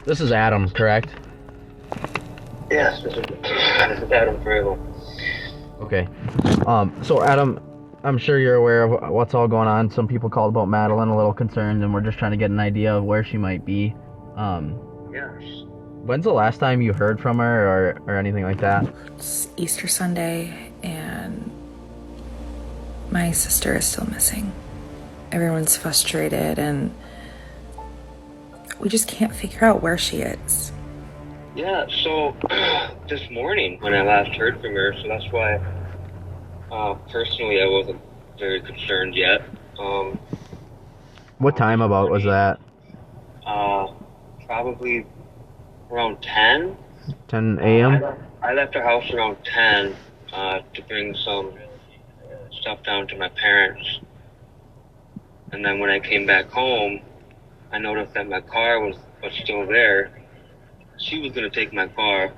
This is Adam, correct? Yes, this is Adam Fravel. Okay. So Adam, I'm sure you're aware of what's all going on. Some people called about Madeline a little concerned, and we're just trying to get an idea of where she might be. Yes. When's the last time you heard from her or anything like that? It's Easter Sunday, and my sister is still missing. Everyone's frustrated, and we just can't figure out where she is. Yeah, so this morning when I last heard from her, so that's why personally I wasn't very concerned yet. What time about was that? Probably around 10. 10 a.m.? I left the house around 10 to bring some stuff down to my parents. And then when I came back home, I noticed that my car was still there. She was going to take my car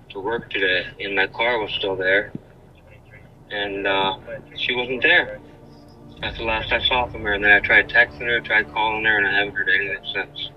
to work today, and my car was still there. And she wasn't there. That's the last I saw from her. And then I tried texting her, tried calling her, and I haven't heard anything since.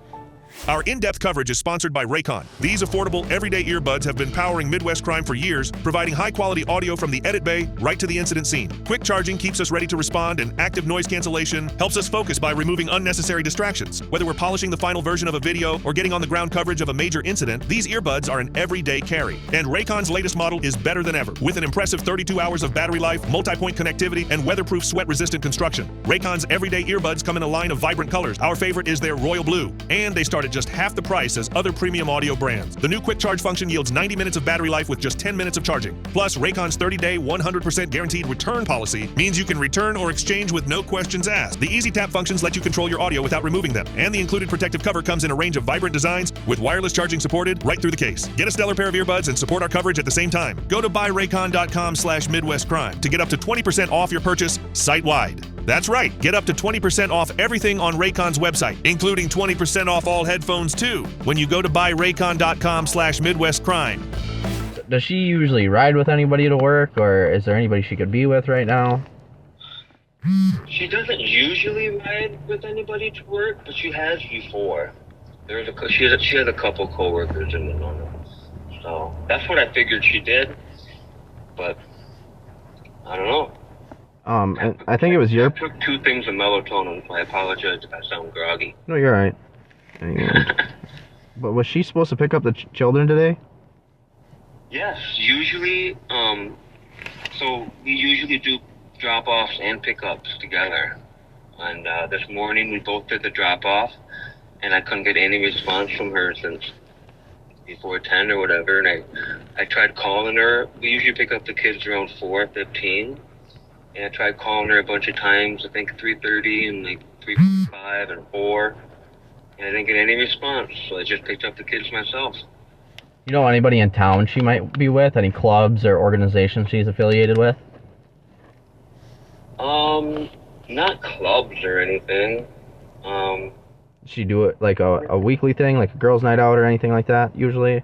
Our in-depth coverage is sponsored by Raycon. These affordable, everyday earbuds have been powering Midwest crime for years, providing high-quality audio from the edit bay right to the incident scene. Quick charging keeps us ready to respond, and active noise cancellation helps us focus by removing unnecessary distractions. Whether we're polishing the final version of a video or getting on the ground coverage of a major incident, these earbuds are an everyday carry. And Raycon's latest model is better than ever, with an impressive 32 hours of battery life, multi-point connectivity, and weatherproof sweat-resistant construction. Raycon's everyday earbuds come in a line of vibrant colors. Our favorite is their royal blue, and they start at just half the price as other premium audio brands. The new quick charge function yields 90 minutes of battery life with just 10 minutes of charging. Plus, Raycon's 30-day, 100% guaranteed return policy means you can return or exchange with no questions asked. The easy tap functions let you control your audio without removing them, and the included protective cover comes in a range of vibrant designs with wireless charging supported right through the case. Get a stellar pair of earbuds and support our coverage at the same time. Go to buyraycon.com/MidwestCrime to get up to 20% off your purchase site-wide. That's right, get up to 20% off everything on Raycon's website, including 20% off all headphones too, when you go to buyraycon.com/MidwestCrime. Does she usually ride with anybody to work, or is there anybody she could be with right now? She doesn't usually ride with anybody to work, but she has before. She has a couple coworkers in Winona, so that's what I figured she did. But I don't know. And I think it was I took 2 things of melatonin, so I apologize if I sound groggy. No, you're right. But was she supposed to pick up the children today? Yes, usually. So we usually do drop-offs and pickups together. And this morning we both did the drop-off, and I couldn't get any response from her since before 10 or whatever. And I tried calling her. We usually pick up the kids around 4:15. And I tried calling her a bunch of times, I think 3:30 and like 3:45 and 4. And I didn't get any response, so I just picked up the kids myself. You know anybody in town she might be with? Any clubs or organizations she's affiliated with? Not clubs or anything. She do it like a weekly thing, like a girls' night out or anything like that, usually?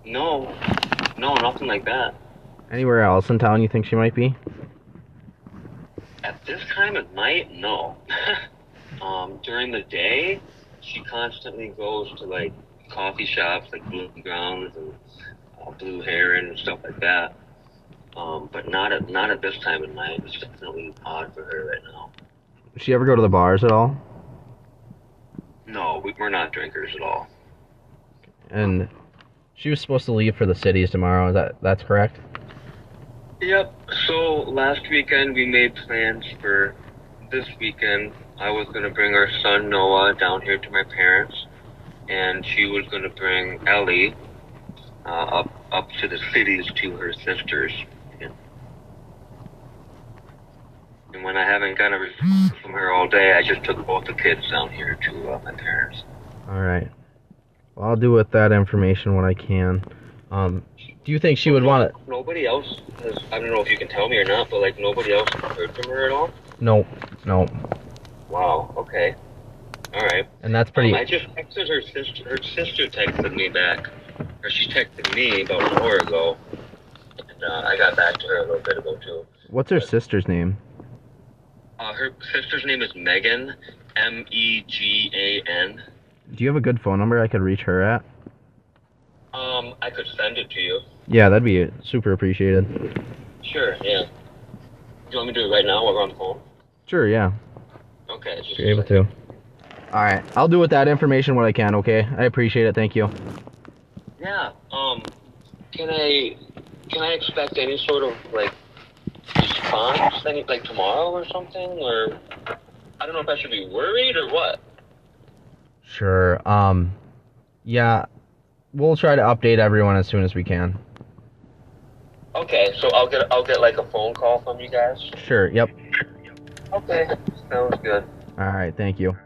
No, nothing like that. Anywhere else in town you think she might be? At this time of night, no. During the day, she constantly goes to like coffee shops like Blue Grounds and Blue Heron and stuff like that. But not at this time of night. It's definitely odd for her right now. Does she ever go to the bars at all? No, we're not drinkers at all. And she was supposed to leave for the cities tomorrow. That's correct? Yep. So last weekend we made plans for this weekend. I was going to bring our son Noah down here to my parents, and she was going to bring Ellie up to the cities to her sisters. And when I haven't got a response from her all day, I just took both the kids down here to my parents. All right. Well, I'll do with that information what I can. Do you think she would want it? Nobody else has, I don't know if you can tell me or not, but like nobody else has heard from her at all? No. Wow, okay. Alright. And that's pretty... I just texted her sister. Her sister texted me back. Or she texted me about an hour ago. And I got back to her a little bit ago too. What's her sister's name? Her sister's name is Megan. Megan. Do you have a good phone number I could reach her at? I could send it to you. Yeah, that'd be super appreciated. Sure, yeah. Do you want me to do it right now while we're on the phone? Sure, yeah. Okay, just If you're able to. All right, I'll do with that information what I can, okay? I appreciate it, thank you. Yeah, can I expect any sort of, like, response, like, tomorrow or something, or, I don't know if I should be worried or what? Sure, yeah, we'll try to update everyone as soon as we can. Okay, so I'll get like a phone call from you guys? Sure, yep. Okay, sounds good. All right, thank you.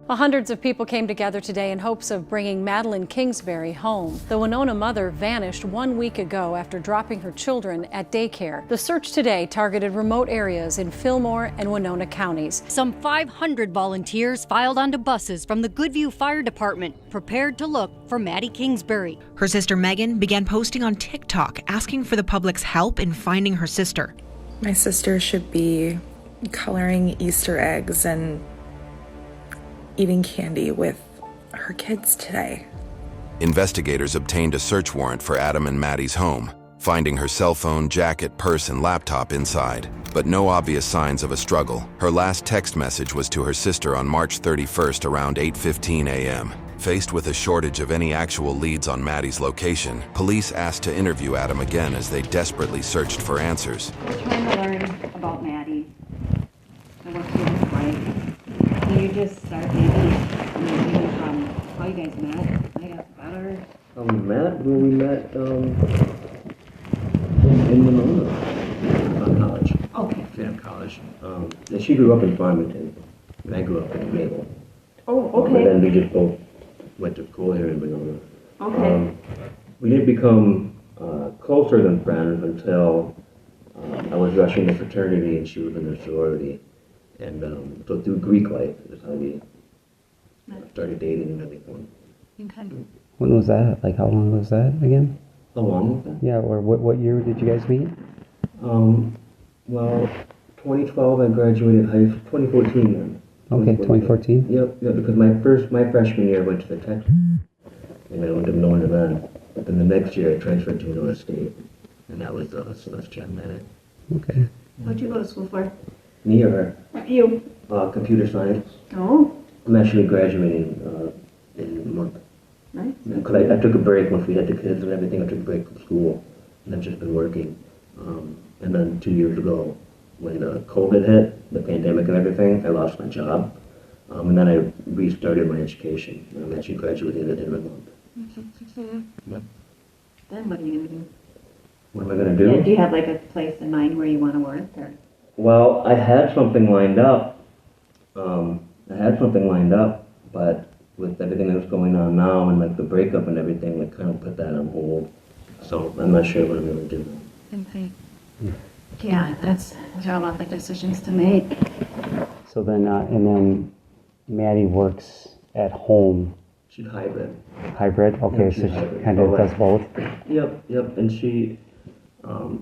Well, hundreds of people came together today in hopes of bringing Maddi Kingsbury home. The Winona mother vanished 1 week ago after dropping her children at daycare. The search today targeted remote areas in Fillmore and Winona counties. Some 500 volunteers filed onto buses from the Goodview Fire Department, prepared to look for Maddi Kingsbury. Her sister Megan began posting on TikTok asking for the public's help in finding her sister. My sister should be coloring Easter eggs and eating candy with her kids today. Investigators obtained a search warrant for Adam and Maddi's home, finding her cell phone, jacket, purse, and laptop inside, but no obvious signs of a struggle. Her last text message was to her sister on March 31st around 8:15 a.m. Faced with a shortage of any actual leads on Maddi's location, police asked to interview Adam again as they desperately searched for answers. We're trying to learn about Maddi and what she looks like. Can you just start maybe from how you guys met? I guess better. We met in Winona, college. Okay. Yeah, college. And she grew up in Farmington, and I grew up in Mabel. Oh, And okay. then we just both went to school here in Winona. Okay. We didn't become closer than friends until I was rushing the fraternity and she was in the sorority. And so through Greek life is how we started dating and everything. Okay. When was that? Like, how long was that again? How long was that? Yeah, or what year did you guys meet? Well, 2012 I graduated high school, 2014 then. Okay, 2014? Yep, because my freshman year I went to the Texas, and I went to Winona then. But then the next year I transferred to Winona State, and that was that's Jen Maddi. Okay. What'd you go to school for? Me or her? You. Computer science. Oh. I'm actually graduating in a month. Nice. Because I took a break once we had the kids and everything. I took a break from school, and I've just been working. And then 2 years ago, when COVID hit, the pandemic and everything, I lost my job. And then I restarted my education. I'm actually graduating at the end of the month. Yep. Then what are you going to do? What am I going to do? Yeah, do you have like a place in mind where you want to work? Or? Well, I had something lined up. But with everything that's going on now and like the breakup and everything, like kind of put that on hold. So I'm not sure what I'm going to do. Okay. Yeah, that's a lot of decisions to make. So then, and then Maddi works at home. She's hybrid. Hybrid? Okay, Yeah, so she's she hybrid. kind of So, does both? Yep. And she,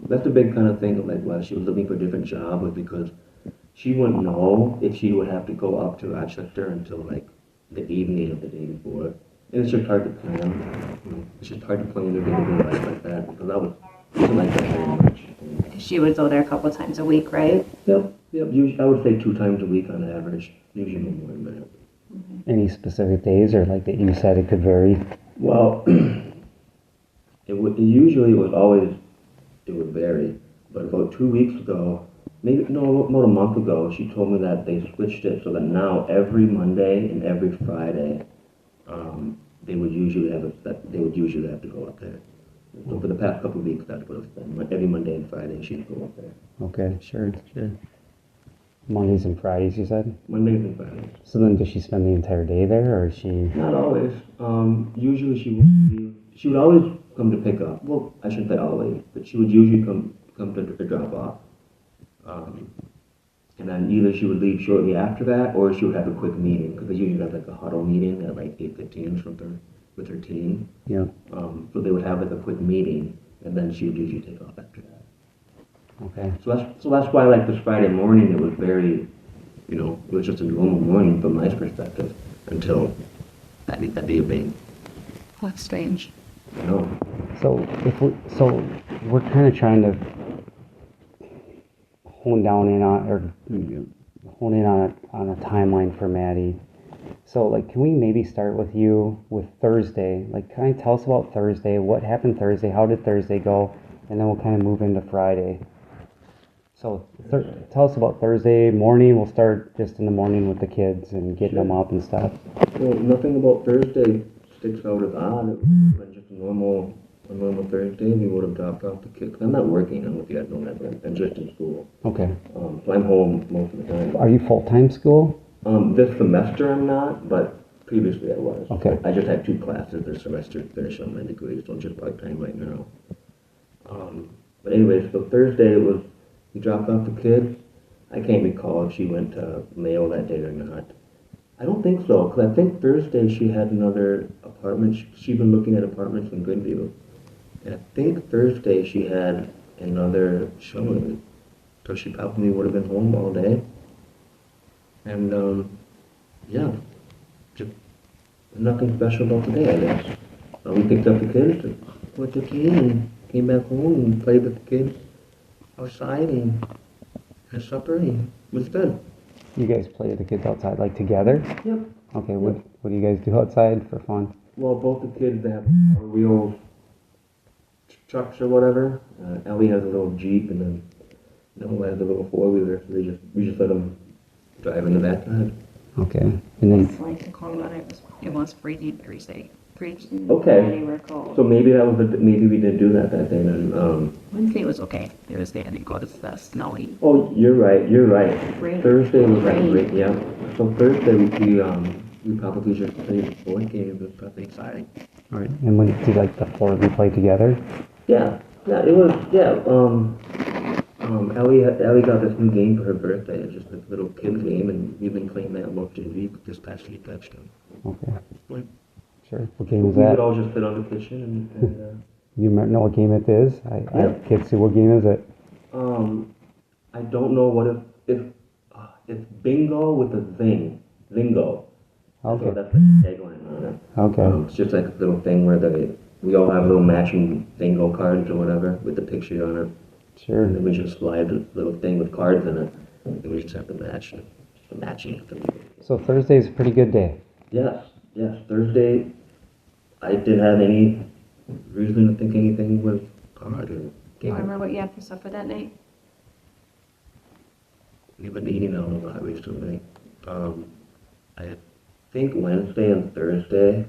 that's a big kind of thing of like why she was looking for a different job was because she wouldn't know if she would have to go up to Rochester until like the evening of the day before. And it's just hard to plan. It's just hard to plan your day-to-day life like that because I wasn't like that very much. She would go there a couple times a week, right? Yep. Usually, I would say 2 times a week on average. Usually no more than that. Any specific days, or like that you said it could vary? Well, it would vary. But about 2 weeks ago, about a month ago, she told me that they switched it so that now every Monday and every Friday, they would usually have to go up there. So for the past couple of weeks, that's what it's been. Every Monday and Friday, she'd go up there. Okay, sure. Mondays and Fridays, you said? Mondays and Fridays. So then does she spend the entire day there, or is she... Not always. Usually she would always come to pick up. Well, I shouldn't say always, but she would usually come to drop off. And then either she would leave shortly after that, or she would have a quick meeting, because they usually have like a huddle meeting at like 8:15 with her team. Yeah. So they would have like a quick meeting, and then she would usually take off after that. Okay. So that's why like this Friday morning it was very, it was just a normal morning from my perspective until That'd be a big. Oh, that's strange. No. So we're kind of trying to hone in on a timeline for Maddi. So like, can we maybe start with you with Thursday? Like, kind of tell us about Thursday. What happened Thursday? How did Thursday go? And then we'll kind of move into Friday. So tell us about Thursday morning. We'll start just in the morning with the kids and getting them up and stuff. Well, nothing about Thursday sticks out as odd. It was just a normal Thursday. We would have dropped off the kids. I'm not working. I don't know if you guys know that. I'm just in school. Okay. So I'm home most of the time. Are you full-time school? This semester I'm not, but previously I was. Okay. I just had 2 classes this semester to finish on my degree, so I'm just part-time right now. But anyways, so Thursday we dropped off the kids. I can't recall if she went to mail that day or not. I don't think so, because I think Thursday she had another apartment. She'd been looking at apartments in Goodview. And I think Thursday she had another showing. So she probably would have been home all day. And, yeah, just nothing special about today, I guess. We picked up the kids, went to tea, and came back home and played with the kids outside and had supper, and it was good. You guys play with the kids outside, like together? Yep. Okay, what do you guys do outside for fun? Well, both the kids, they have wheel trucks or whatever. Ellie has a little Jeep, and then Noah has a little 4-wheeler, so we just let them drive in the backyard. Okay, and then... It's like the cold weather, it was pretty Thursday. Okay, so maybe maybe we did do that day then. Wednesday was okay. Thursday I think was snowy. Oh, you're right. Rain. Thursday was great, yeah. So Thursday we probably just played board games. It was probably exciting. All right, and when did like the 4 of you play together? Yeah, it was, yeah. Ellie got this new game for her birthday. It's just a little kid game, and we've been playing that most of the week this past week, actually. Okay. Like, sure. What game is we that? would all just sit on the kitchen and You know what game it is? I have kids see. What game is it? I don't know what if it's bingo with a zing. Zingo. Okay. So that's like the tagline on it. Okay. It's just like a little thing where we all have little matching bingo cards or whatever with the picture on it. Sure. And then we just slide a little thing with cards in it, and we just have to match it. The matching. So Thursday's a pretty good day. Yes. Thursday, I didn't have any reason to think anything was hard or Do you remember what you had for supper that night? We've been eating out a lot recently. I think Wednesday and Thursday,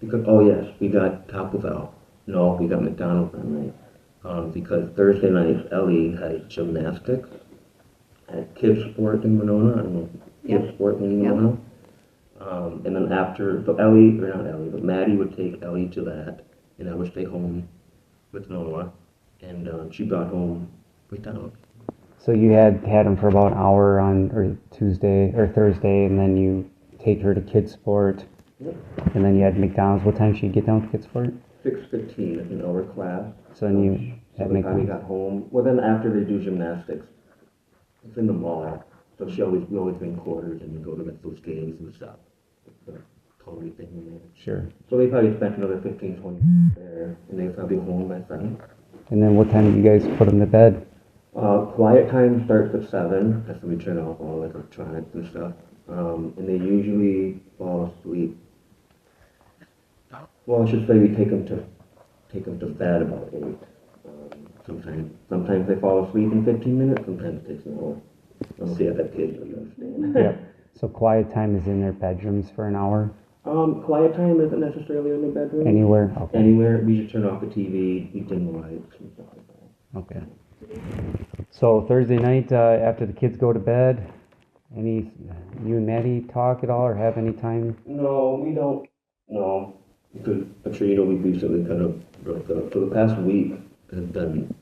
because, oh yes, we got Taco Bell. No, we got McDonald's that night. Because Thursday night, Ellie had gymnastics at kids sport in Winona. I don't know, kids sport in Winona. And then after, so Maddi would take Ellie to that, and I would stay home with Noah, and she brought home McDonald's. So you had him for about an hour on Tuesday or Thursday, and then you take her to kids sport, and then you had McDonald's. What time should you get down to kids sport? 6:15 is an hour class. So then you had by the time we McDonald's. got home, well then after they do gymnastics, it's in the mall. So we always bring quarters and we go to those games and stuff. It's a totally thing in there. Sure. So they probably spent another 15, 20 minutes there, and they probably home by 7. And then what time do you guys put them to bed? Quiet time starts at 7. That's when we turn off all electronics and stuff. And they usually fall asleep. Well, I should say we take them to bed about 8. Sometimes they fall asleep in 15 minutes. Sometimes it takes an hour. I'll see how that kids understand. Yeah. So quiet time is in their bedrooms for an hour? Quiet time isn't necessarily in the bedroom. Anywhere? Okay. Anywhere. We just turn off the TV, we dim the lights and stuff like that. Okay. So Thursday night, after the kids go to bed, you and Maddi talk at all or have any time? No, we don't. No. Because Petito, we recently kind of broke up. For the past week, has been,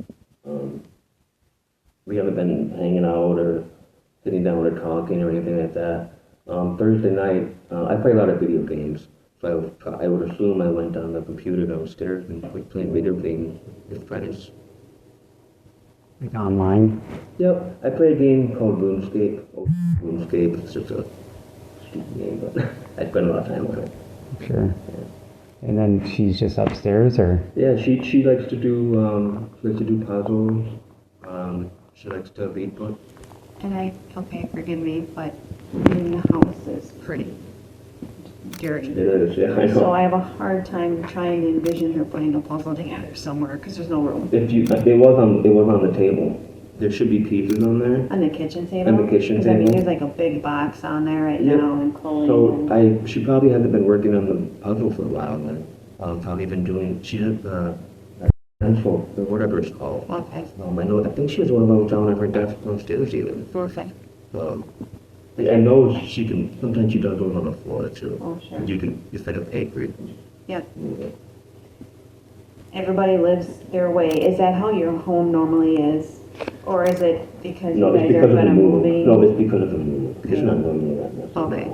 we haven't been hanging out or sitting down or talking or anything like that. Thursday night, I play a lot of video games. So I would assume I went on the computer downstairs and was playing video games with friends. Like online? Yep, I play a game called RuneScape. RuneScape, it's just a stupid game, but I spend a lot of time on it. Sure. And then she's just upstairs, or? Yeah, she likes to do puzzles. She likes to read books. And okay, forgive me, but the house is pretty dirty. It is, yeah, I know. So I have a hard time trying to envision her putting a puzzle together somewhere because there's no room. It was on the table. There should be pieces on there. On the kitchen table? On the kitchen Because I mean, table. there's like a big box on there right Yep. now and clothing. So she probably hasn't been working on the puzzle for a while then. Probably been doing, she did pencil, or whatever it's called. Okay. I think she has one of those down on her desk downstairs even. Perfect. I know she can, sometimes she does those on the floor too. Oh, sure. You set up paper. Yep. Everybody lives their way. Is that how your home normally is? Or is it because No, you it's guys are because of the kind of move. moving? No, it's because of the move. It's not normally that. Okay.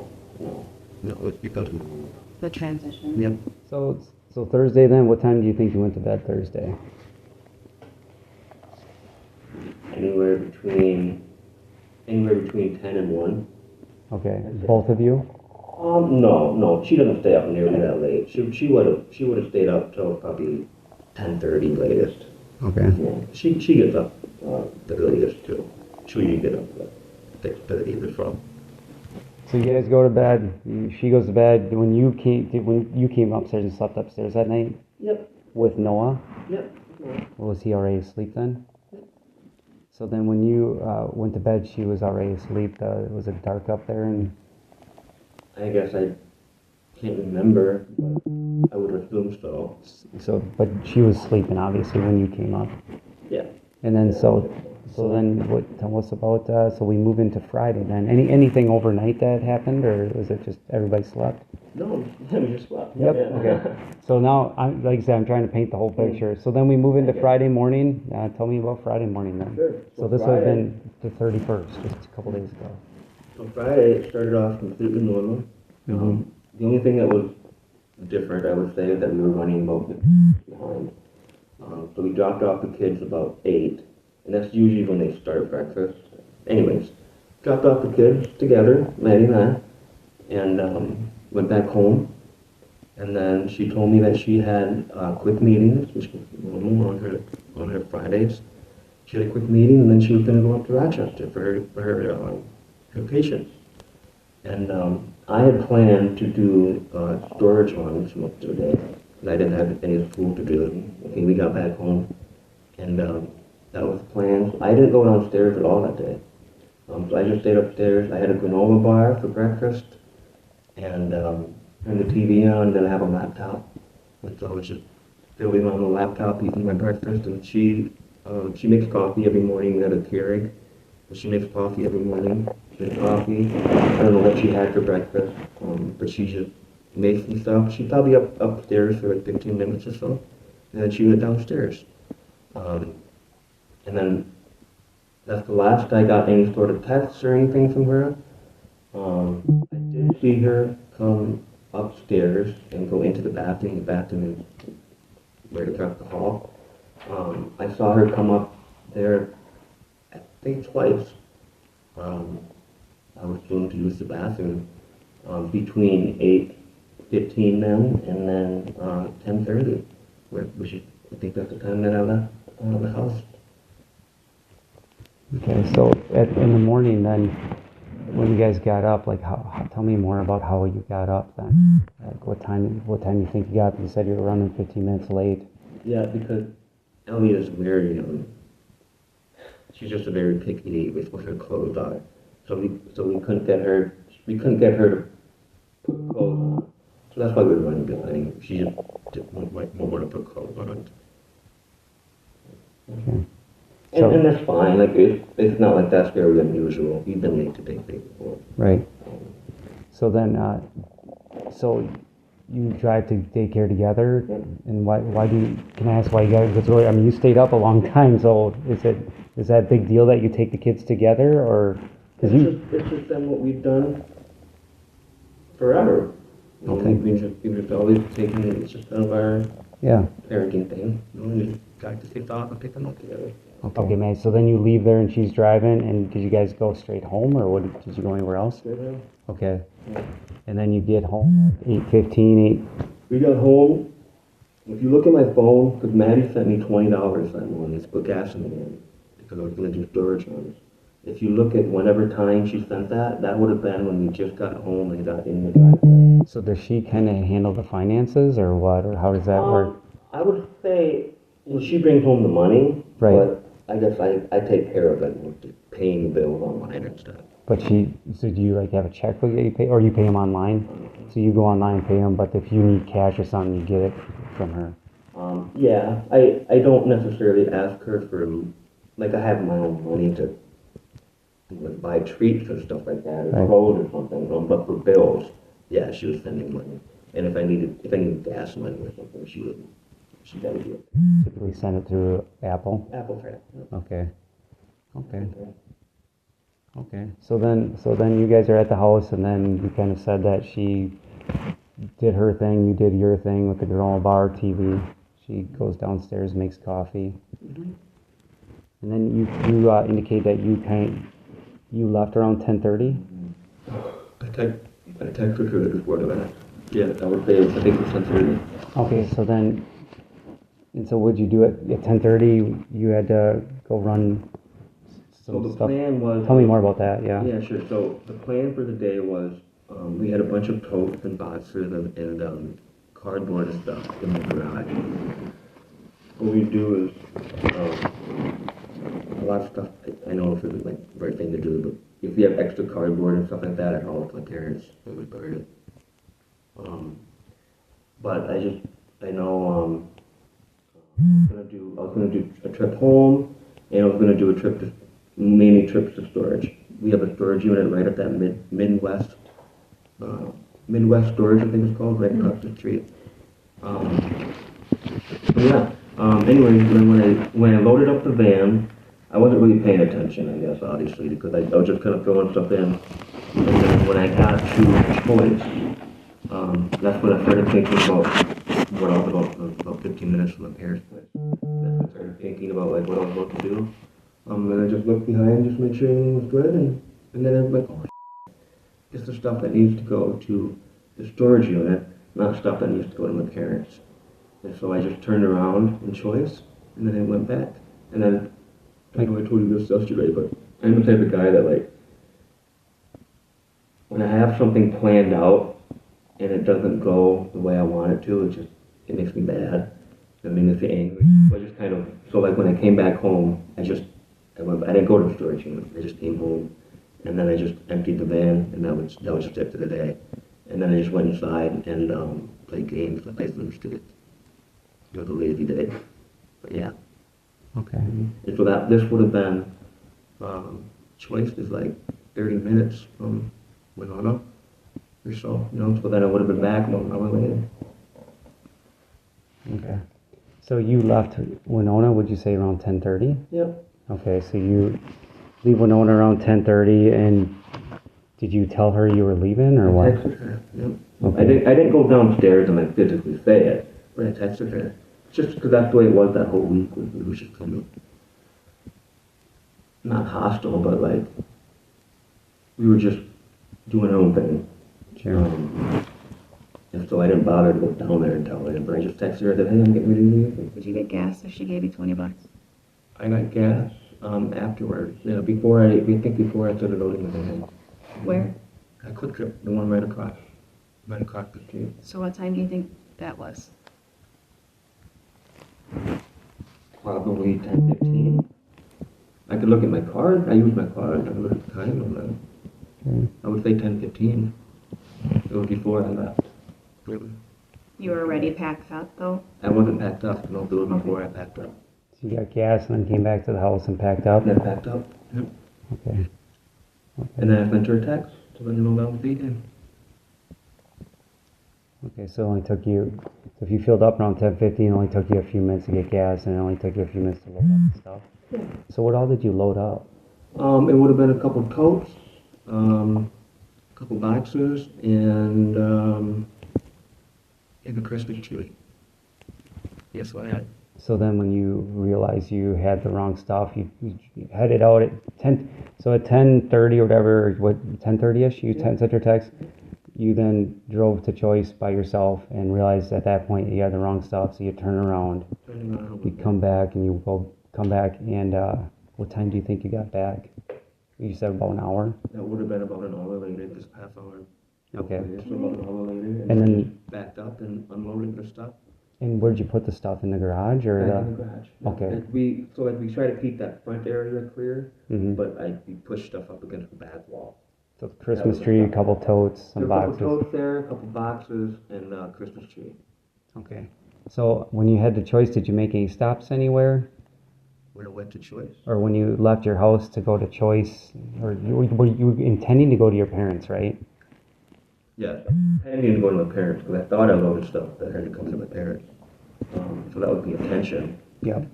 No, it's because of the move. The transition. Yep. So Thursday then, what time do you think you went to bed Thursday? Anywhere between 10 and 1. Okay, both of you? No, she doesn't stay up nearly that late. She would have stayed up till probably 10:30 latest. Okay. Yeah. She gets up the earliest too. She usually get up at 6:30 or so. So you guys go to bed. She goes to bed. When you came upstairs and slept upstairs that night Yep. with Noah, Yep. was he already asleep then? So then when you went to bed, she was already asleep. Was it dark up there? And I guess I can't remember, but I would assume so. so, but she was sleeping obviously when you came up. Yeah. And then so then tell us about so we move into Friday then. Anything overnight that happened, or was it just everybody slept? No, we just slept. Yep. Yeah. Okay. So now, like I said, I'm trying to paint the whole picture. So then we move into Friday morning. Tell me about Friday morning then. Sure. So this would have been the 31st, just a couple days ago. So Friday, it started off completely normal. The only thing that was different, I would say, is that we were running about behind. So we dropped off the kids about 8, and that's usually when they start breakfast. Anyways, dropped off the kids together, Maddie and I, and went back home. And then she told me that she had quick meetings, which was normal on her Fridays. She had a quick meeting, and then she was going to go up to Rochester for her patients. And I had planned to do storage runs most of the day, and I didn't have any school to do. Okay, we got back home, and that was planned. I didn't go downstairs at all that day. So I just stayed upstairs. I had a granola bar for breakfast, and turned the TV on, then I have a laptop. And so I was just filling on the laptop, eating my breakfast, and she makes coffee every morning at a Keurig. She makes coffee every morning. She makes coffee. I don't know what she had for breakfast, but she just makes some stuff. She's probably upstairs for like 15 minutes or so, and then she went downstairs. And then that's the last I got any sort of text or anything from her. I did see her come upstairs and go into the bathroom. The bathroom is right across the hall. I saw her come up there, I think twice. I was going to use the bathroom between 8:15 then and then 10:30, which is, I think that's the time that I left the house. Okay, so in the morning then, when you guys got up, like tell me more about how you got up then. Like what time you think you got up? You said you were running 15 minutes late. Yeah, because Ellie is very she's just a very picky with what her clothes are. So we couldn't get her to put clothes on. So that's why we were running behind. She just didn't want to put clothes on. Okay. And that's fine. Like it's not like that's very unusual. We've been late to daycare before. Right. So then, so you drive to daycare together, and why do you? Can I ask why you guys? Because I mean, you stayed up a long time. So is that a big deal that you take the kids together, or? It's just been what we've done forever. Okay. We've just always taken it. It's just kind of our Yeah. parenting thing. We just got the kids off and pick them up together. Okay, man. So then you leave there and she's driving, and did you guys go straight home, or did you go anywhere else? Straight home. Okay. And then you get home 8:15, 8. We got home. If you look at my phone, because Maddie sent me $20 that morning to put gas in the van because I was going to do storage on it. If you look at whatever time she sent that, that would have been when we just got home and got in the driveway. So does she kind of handle the finances, or what, or how does that work? I would say, well, she brings home the money, Right. but I guess I take care of it, with paying the bills online and stuff. But so do you like have a checkbook that you pay, or you pay them online? So you go online and pay them, but if you need cash or something, you get it from her. Yeah, I don't necessarily ask her for, like, I have my own money to like, buy treats or stuff like that, or Right. clothes or something, but for bills, yeah, she was sending money. And if I needed gas money or something, she got to do it. Typically send it through Apple. Apple Pay. Yeah. Okay. So then you guys are at the house, and then you kind of said that she did her thing, you did your thing with the granola bar, TV. She goes downstairs, makes coffee. Mm-hmm. And then you indicate that you left around 10:30. I texted her before that. Yeah, I would say I think it was 10:30. Okay, so then, and so what'd you do at 10:30? You had to go run So some the stuff. plan was... Tell me more about that, yeah. Yeah, sure. So the plan for the day was, we had a bunch of totes and boxes and cardboard and stuff in the garage. What we do is, a lot of stuff, I know if it's like the right thing to do, but if we have extra cardboard and stuff like that, I haul it to my parents and we bury it. But I know, I was gonna do a trip home, and I was gonna do a trip to, mainly trips to storage. We have a storage unit right at that Midwest storage, I think it's called, right across the street. Anyway, when I loaded up the van, I wasn't really paying attention, I guess, obviously, because I was just kind of throwing stuff in. And then when I got to choice, that's when I started thinking about what I was about 15 minutes from my parents' place. That's when I started thinking about like what I was about to do. And I just looked behind, just make sure everything was good, and then I was like, oh, it's the stuff that needs to go to the storage unit, not stuff that needs to go to my parents. And so I just turned around in choice, and then I went back. And then, I know I told you this yesterday, but I'm the type of guy that, like, when I have something planned out and it doesn't go the way I want it to, it makes me bad. It makes me angry. So I just kind of, so like when I came back home, I didn't go to the storage unit. I just came home, and then I just emptied the van, and that was just it for the day. And then I just went inside and played games like I used to. It was a lazy day, but yeah. Okay. And so this would have been, choice is like 30 minutes from Winona or so, so then I would have been back about an hour later. Okay. So you left Winona, would you say around 10:30? Yep. Okay, so you leave Winona around 10:30, and did you tell her you were leaving, or what? I texted her, yep. Okay. I didn't go downstairs and like physically say it, but I texted her. Just because that's the way it was that whole week. It was just kind of, not hostile, but like, we were just doing our own thing. Sure. And so I didn't bother to go down there and tell her, but I just texted her that, hey, I'm getting ready to leave. Did you get gas if she gave you $20? I got gas afterwards. Yeah, before I started loading the van. Where? At Quick Trip, the one right across the street. So what time do you think that was? Probably 10:15. I could look at my card. I use my card. I could look at the time on that. Okay. I would say 10:15. It was before I left. Really. You were already packed up, though? I wasn't packed up. No, it was before I packed up. So you got gas and then came back to the house and packed up? Then packed up. Yep. Okay. And then I sent her a text to let her know that was the weekend. Okay, so it only took you, so if you filled up around 10:50, it only took you a few minutes to get gas, and it only took you a few minutes to load up the stuff? Yeah. So what all did you load up? It would have been a couple totes, a couple boxes, and a Christmas tree. Yes, so I had So then when you realized you had the wrong stuff, you headed out at 10, so at 10:30 or whatever, what, 10:30ish, you sent your text, you then drove to Choice by yourself and realized at that point you had the wrong stuff, so you turn around, you come back and and what time do you think you got back? You said about an hour? That would have been about an hour later, this half hour. Okay. So about an hour later, And then backed up and unloaded the stuff. And where'd you put the stuff, in the garage or Back in the garage. Okay. We try to keep that front area clear, Mhm. but we push stuff up against the back wall. So the Christmas tree, a couple totes, some boxes. A couple totes there, a couple boxes, and a Christmas tree. Okay. So when you had the Choice, did you make any stops anywhere? When I went to Choice. Or when you left your house to go to Choice, or were you intending to go to your parents, right? Yeah, I didn't even go to my parents because I thought I loaded stuff that had to come to my parents. So that was the intention. Yep.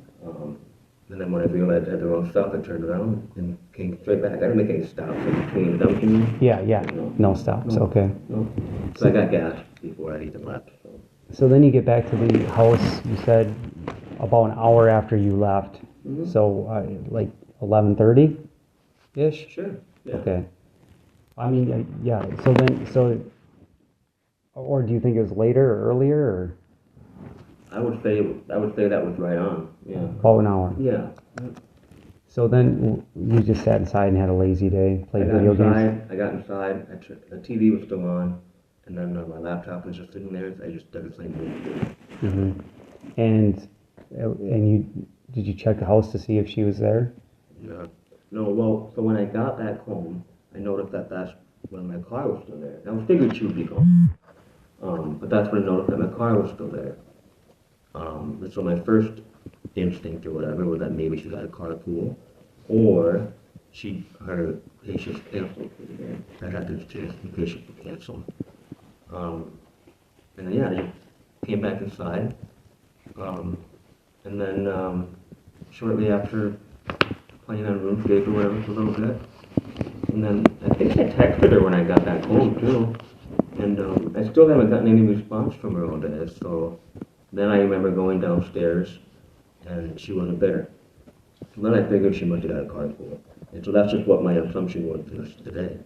And then when I realized I had the wrong stuff, I turned around and came straight back. I didn't make any stops in between Dunkin'. Yeah. No stops. Okay. No. So I got gas before I even left. So then you get back to the house. You said about an hour after you left. Mhm. So like 11:30 ish. Sure. Yeah. Okay. I mean, yeah. Or do you think it was later or earlier, or I would say that was right on. Yeah. about an hour? Yeah. So then you just sat inside and had a lazy day, played video games? I got inside. The TV was still on, and then my laptop was just sitting there. So I just started playing video games. Mm-hmm. And did you check the house to see if she was there? Yeah. No. Well, so when I got back home, I noticed that's when my car was still there. I was figured she would be gone. But that's when I noticed that my car was still there. And so my first instinct or whatever was that maybe she got a carpool, or her patience canceled for the day. I had this chance in case she could cancel. And then I just came back inside. And then shortly after playing on RuneScape or whatever for a little bit. And then I think I texted her when I got back home too. And I still haven't gotten any response from her all day. So then I remember going downstairs and she wasn't there. So then I figured she must have got a carpool. And so that's just what my assumption was today.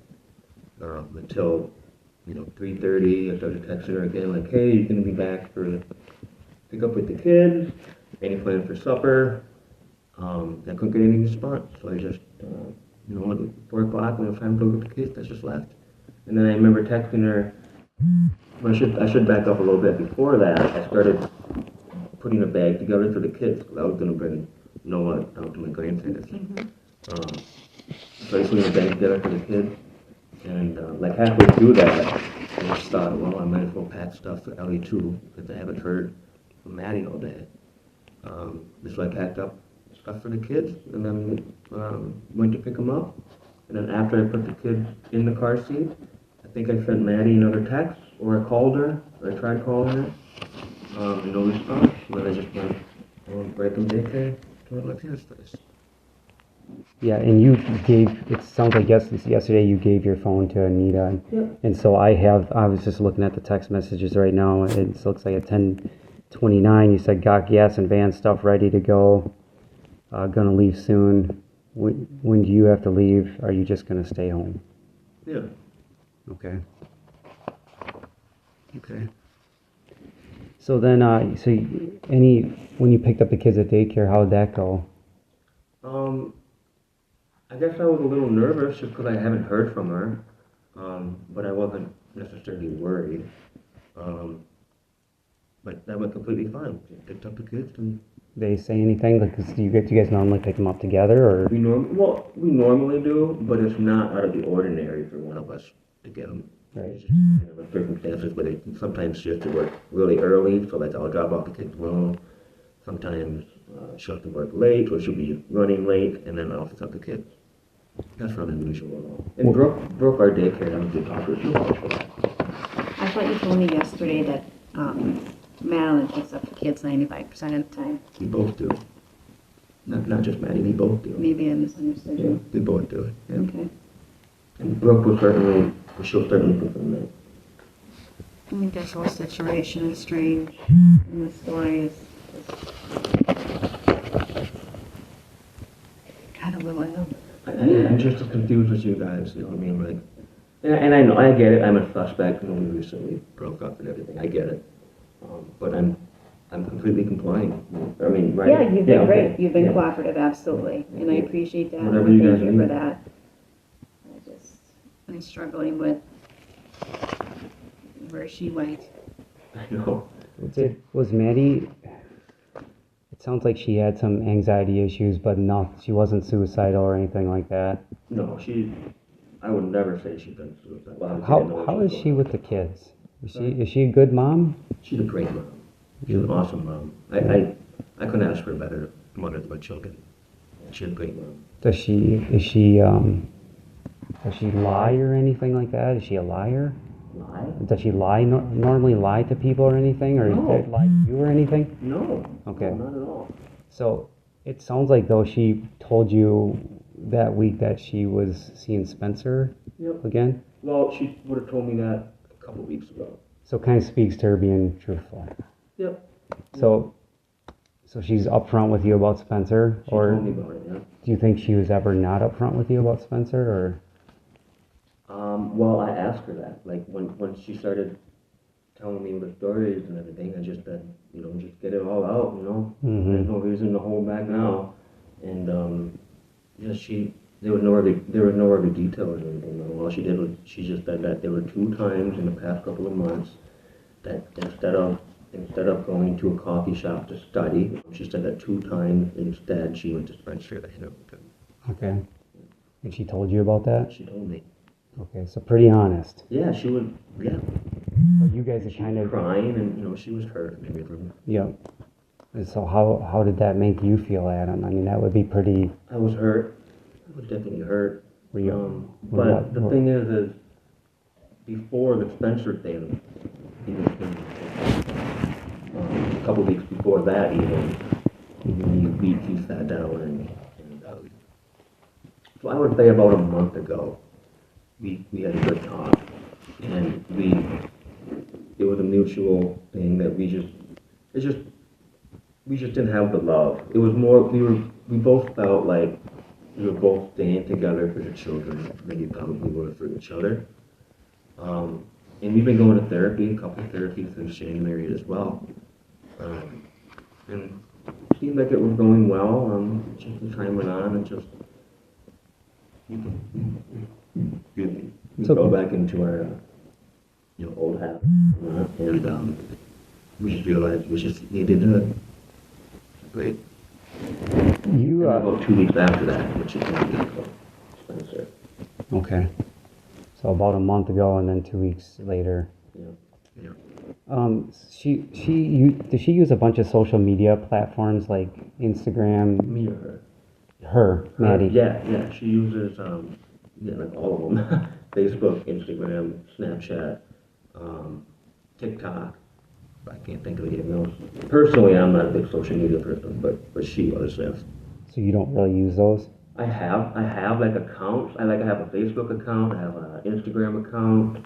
Until 3:30, I started texting her again like, hey, you gonna be back for pick up with the kids? Any plans for supper? I couldn't get any response, so I just, at 4 o'clock when it was time to go get the kids, I just left. And then I remember texting her. Well, I should back up a little bit. Before that, I started putting a bag together for the kids because I was going to bring Noah out to my grandparents. So I was putting a bag together for the kids, and like halfway through that, I just thought, well, I might as well pack stuff for Ellie too because I haven't heard from Maddie all day. So I packed up stuff for the kids, and then went to pick them up. And then after I put the kids in the car seat, I think I sent Maddie another text, or I called her, or I tried calling her, and no response. But I just went, break them daycare to my parents' place. Yeah, and it sounds like yesterday you gave your phone to Anita. Yep. And so I was just looking at the text messages right now. It looks like at 10:29 you said got gas and van stuff ready to go. Gonna leave soon. When do you have to leave? Are you just gonna stay home? Yeah. Okay. So then, when you picked up the kids at daycare, how did that go? I guess I was a little nervous just because I haven't heard from her, but I wasn't necessarily worried. But that went completely fine. She picked up the kids and. They say anything? Like, do you guys normally pick them up together, or? We normally do, but it's not out of the ordinary for one of us to get them. Right. It's just kind of circumstances where they sometimes she has to work really early, so like I'll drop off the kids alone. Sometimes she'll have to work late, or she'll be running late, and then I'll pick up the kids. That's not unusual at all. And Brooke, our daycare, I'm a good talker. She'll vouch for that. I thought you told me yesterday that Madeline picks up the kids 95% of the time. We both do. Not just Maddie, we both do. Maybe I misunderstood you. We both do it. Yeah. Okay. And Brooke she'll certainly confirm that. I think this whole situation is strange, and the story is I'm just as confused as you guys, you know what I mean? Like, and I know, I get it, I'm a suspect, we recently broke up and everything, I get it. But I'm completely complying. I mean, right? Yeah, you've been great. Okay. You've been Yeah. cooperative, absolutely. And I appreciate that. Whatever and you thank guys you need. for that. I'm struggling with where she went. I know. Was Maddie, it sounds like she had some anxiety issues, but she wasn't suicidal or anything like that. No, I would never say she's been suicidal. Well, How is she with the kids? Is she a good mom? She's a great mom. She's an awesome mom. I couldn't ask for a better mother to my children. She's a great mom. Does she lie or anything like that? Is she a liar? Lie? Does she normally lie to people or anything, or No. lie to you or anything? No. Okay. No, not at all. So it sounds like though she told you that week that she was seeing Spencer Yep. again. Well, she would have told me that a couple weeks ago. So it kind of speaks to her being truthful. Yep. So she's upfront with you about Spencer, She or told me about it, yeah. do you think she was ever not upfront with you about Spencer, or? Well, I asked her that. Like when she started telling me the stories and everything, I just said, just get it all out, Mm-hmm. There's no reason to hold back now. And there was no other details or anything. All she did was she just said that there were 2 times in the past couple of months that instead of going to a coffee shop to study, she said that 2 times instead she went to Spencer to hang out with him. Okay. And she told you about that? She told me. Okay, so pretty honest. Yeah, she would. Yeah. But you guys are kind of crying, and she was hurt and everything. Yeah. And so how did that make you feel, Adam? I mean, that would be pretty. I was hurt. I was definitely hurt. Were you? But the thing is before the Spencer thing, a couple weeks before that, even he sat down and so I would say about a month ago, we had a good talk, and it was a mutual thing that we just didn't have the love. It was more, we both felt like we were both staying together for the children than we probably were for each other. And we've been going to therapy, a couple of therapies since January as well. And it seemed like it was going well, just the time went on, and just, we go back into our, old habits, and we just realized we just needed to wait. About 2 weeks after that, which is when we got Spencer. Okay. So about a month ago, and then 2 weeks later. Yeah. Does she use a bunch of social media platforms like Instagram? Me or her? Her, Maddi. Yeah. She uses like all of them: Facebook, Instagram, Snapchat, TikTok. I can't think of anything else. Personally, I'm not a big social media person, but she was. Yes. So you don't really use those? I have like accounts. I have a Facebook account. I have an Instagram account.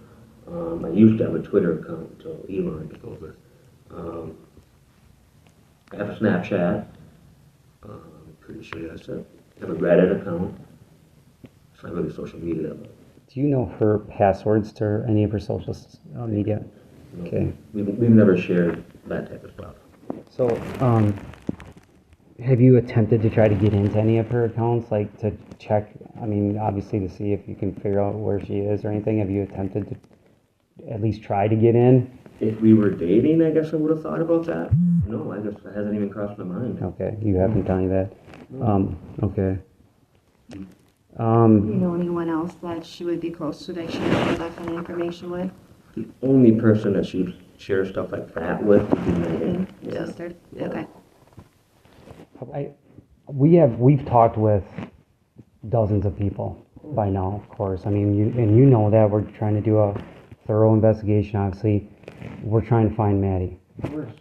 I used to have a Twitter account until Elon took over. I have a Snapchat. I'm pretty sure that's it. I have a Reddit account. It's not really social media. But Do you know her passwords to any of her social media? no, Okay. We've never shared that type of stuff. So, have you attempted to try to get into any of her accounts, like to check, I mean, obviously to see if you can figure out where she is or anything? Have you attempted to at least try to get in? If we were dating, I guess I would have thought about that. No, I guess that hasn't even crossed my mind. Okay, you haven't done that. Okay. Do you know anyone else that she would be close to that she would share that kind of information with? The only person that she shares stuff like that with would be Megan. Yeah. Sister? Yeah. Okay. We've talked with dozens of people by now, of course. I mean, you know that we're trying to do a thorough investigation. Obviously, we're trying to find Maddi. Of course.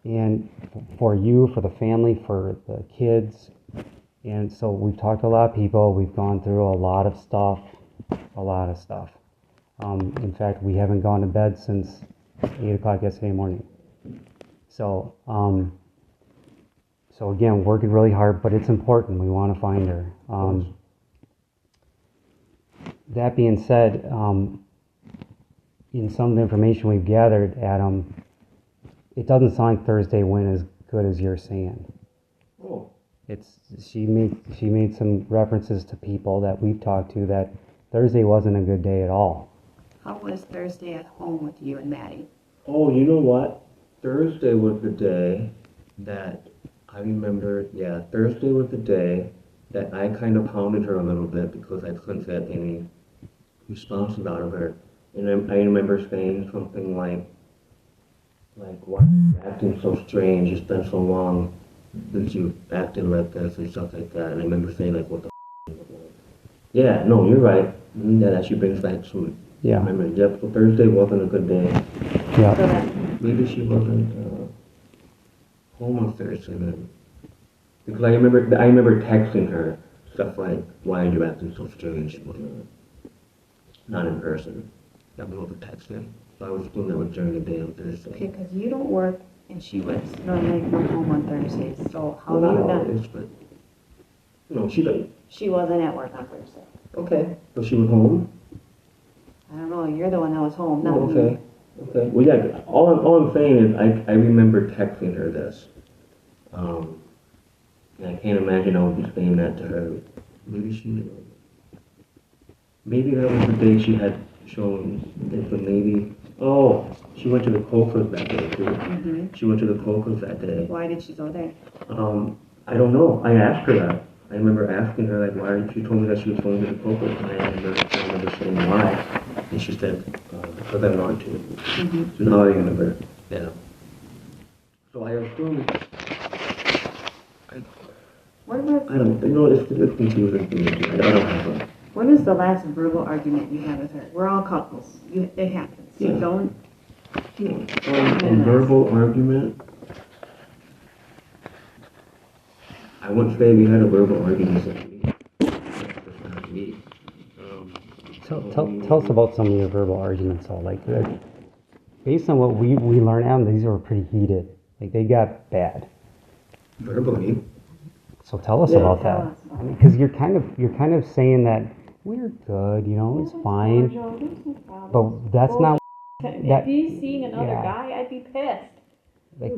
And for you, for the family, for the kids. And so we've talked to a lot of people. We've gone through a lot of stuff. In fact, we haven't gone to bed since 8 o'clock yesterday morning. So, so again, working really hard, but it's important. We want to find her. that being said, in some of the information we've gathered, Adam, it doesn't sound like Thursday went as good as you're saying. Oh. She made some references to people that we've talked to that Thursday wasn't a good day at all. How was Thursday at home with you and Maddie? Oh, you know what? Thursday was the day that I remember, Thursday was the day that I kind of hounded her a little bit because I couldn't get any responses out of her. And I remember saying something like, why are you acting so strange? It's been so long since you acted like this and stuff like that. And I remember saying, like, what the f***? Yeah, no, you're right. That actually brings back some memories. Yep, so Thursday wasn't a good day. Yeah. Maybe she wasn't home on Thursday then. Because I remember texting her stuff like, why are you acting so strange? Not in person. That was over texting. So I was doing that with during the day on Thursday. Okay, because you don't work and she works normally from home on Thursdays. So how do you Not not? always, but no, she didn't. She wasn't at work on Thursday. Okay. So she was home? I don't know. You're the one that was home, not me. Okay. Okay. Well, yeah. All I'm saying is I remember texting her this. And I can't imagine I would be saying that to her. Maybe that was the day she had shown it, but maybe. Oh, she went to the Cocos that day too. Mm-hmm. She went to the Cocos that day. Why did she go there? I don't know. I asked her that. I remember asking her, like, why, she told me that she was going to the Cocos, and I remember saying why. And she said, because I want to. Mm-hmm. So now I remember. Yeah. So I assume. What about? I don't, it's confusing to me. I don't have a. When was the last verbal argument you had with her? We're all couples. It happens. So don't. Verbal argument? I wouldn't say we had a verbal argument this week. Tell us about some of your verbal arguments, though. Like, based on what we learned, Adam, these were pretty heated. Like, they got bad. Verbally? So tell us about that. Because you're kind of saying that we're good, it's fine. But that's not. If he's seeing another guy, I'd be pissed. But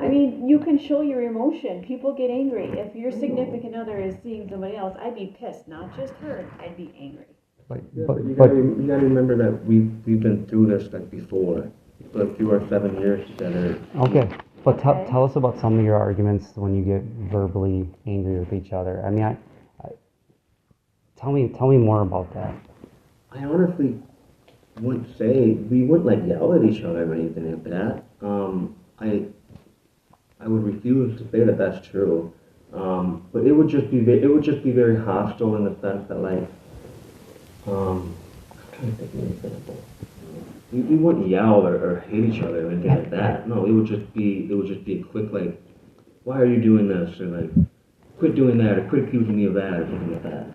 I mean, you can show your emotion. People get angry. If your significant other is seeing somebody else, I'd be pissed. Not just her. I'd be angry. But you gotta remember that we've been through this like before. But through our 7 years together. Okay. But tell us about some of your arguments when you get verbally angry with each other. I mean, tell me more about that. I honestly wouldn't say we wouldn't like yell at each other or anything like that. I would refuse to say that that's true. But it would just be very hostile in the sense that like I'm trying to think of an example. We wouldn't yell or hate each other or anything like that. No, it would just be a quick like, why are you doing this? Or like, quit doing that, or quit accusing me of that, or something like that.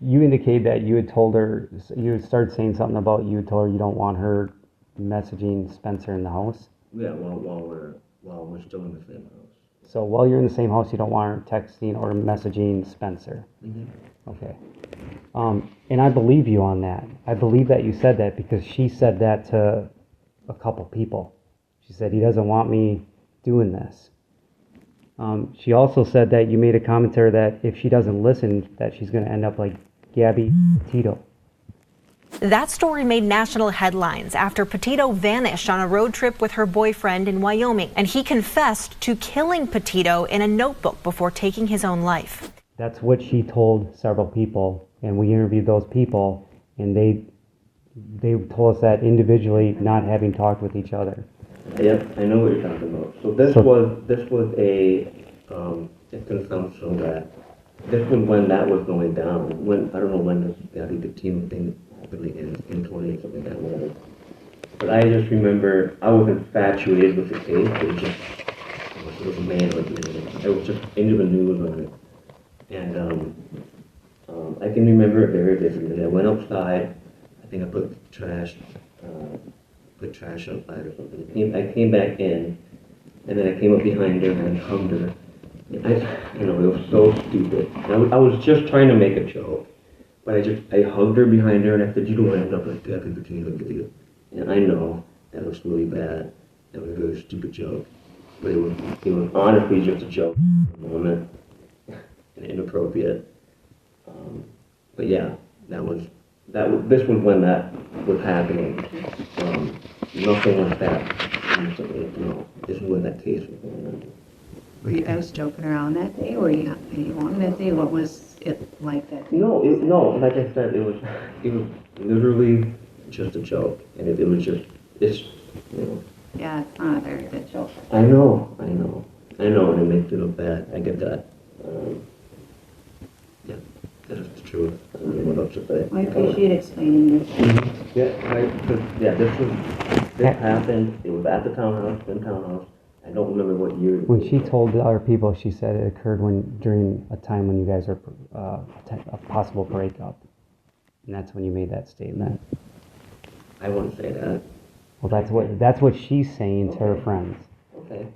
You indicated that you had told her, you had started saying something about you told her you don't want her messaging Spencer in the house. Yeah, while we're still in the same house. So while you're in the same house, you don't want her texting or messaging Spencer. Mm-hmm. Okay. And I believe you on that. I believe that you said that because she said that to a couple people. She said, he doesn't want me doing this. She also said that you made a commentary that if she doesn't listen, that she's going to end up like Gabby Petito. That story made national headlines after Petito vanished on a road trip with her boyfriend in Wyoming, and he confessed to killing Petito in a notebook before taking his own life. That's what she told several people, and we interviewed those people, and they told us that individually, not having talked with each other. Yep, I know what you're talking about. So this was a consumption that this was when that was going down. When I don't know when this Gabby Petito thing really is in 20 something like that. But I just remember I was infatuated with the case. It was a manhood thing. I was just into the news on it. And I can remember it very vividly. I went outside. I think I put trash outside or something. I came back in, and then I came up behind her and hugged her. It was so stupid. I was just trying to make a joke, But I hugged her behind her and I said, you don't want to end up like that and continue to get you. And I know that was really bad. That was a very stupid joke. But it was honestly just a joke for a moment and inappropriate. But yeah, this was when that was happening. Nothing like that recently, no. This is when that case was going on. Were you guys joking around that day? Were you having anyone that day? What was it like that day? No, like I said, it was literally just a joke. And it was just, it's, you know. Yeah, it's not a very good joke. I know, and it makes me look bad. I get that. Yeah, that is the truth. I don't know what else to say. I appreciate explaining this. Yeah, this happened. It was at the townhouse. I don't remember what year. When she told the other people, she said it occurred during a time when you guys were a possible breakup, and that's when you made that statement. I wouldn't say that. Well, that's what she's saying to her friends. Okay.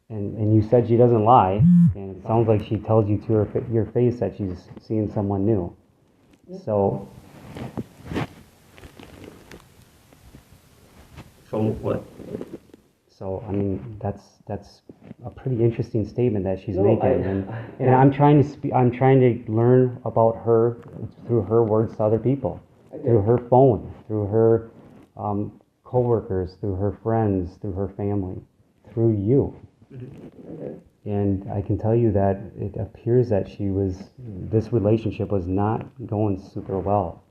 And you said she doesn't lie, and it sounds like she tells you to your face that she's seeing someone new. So. So what? So I mean, that's a pretty interesting statement that she's making, and I'm trying to learn about her through her words to other people, through her phone, through her co-workers, through her friends, through her family, through you. And I can tell you that it appears that this relationship was not going super well,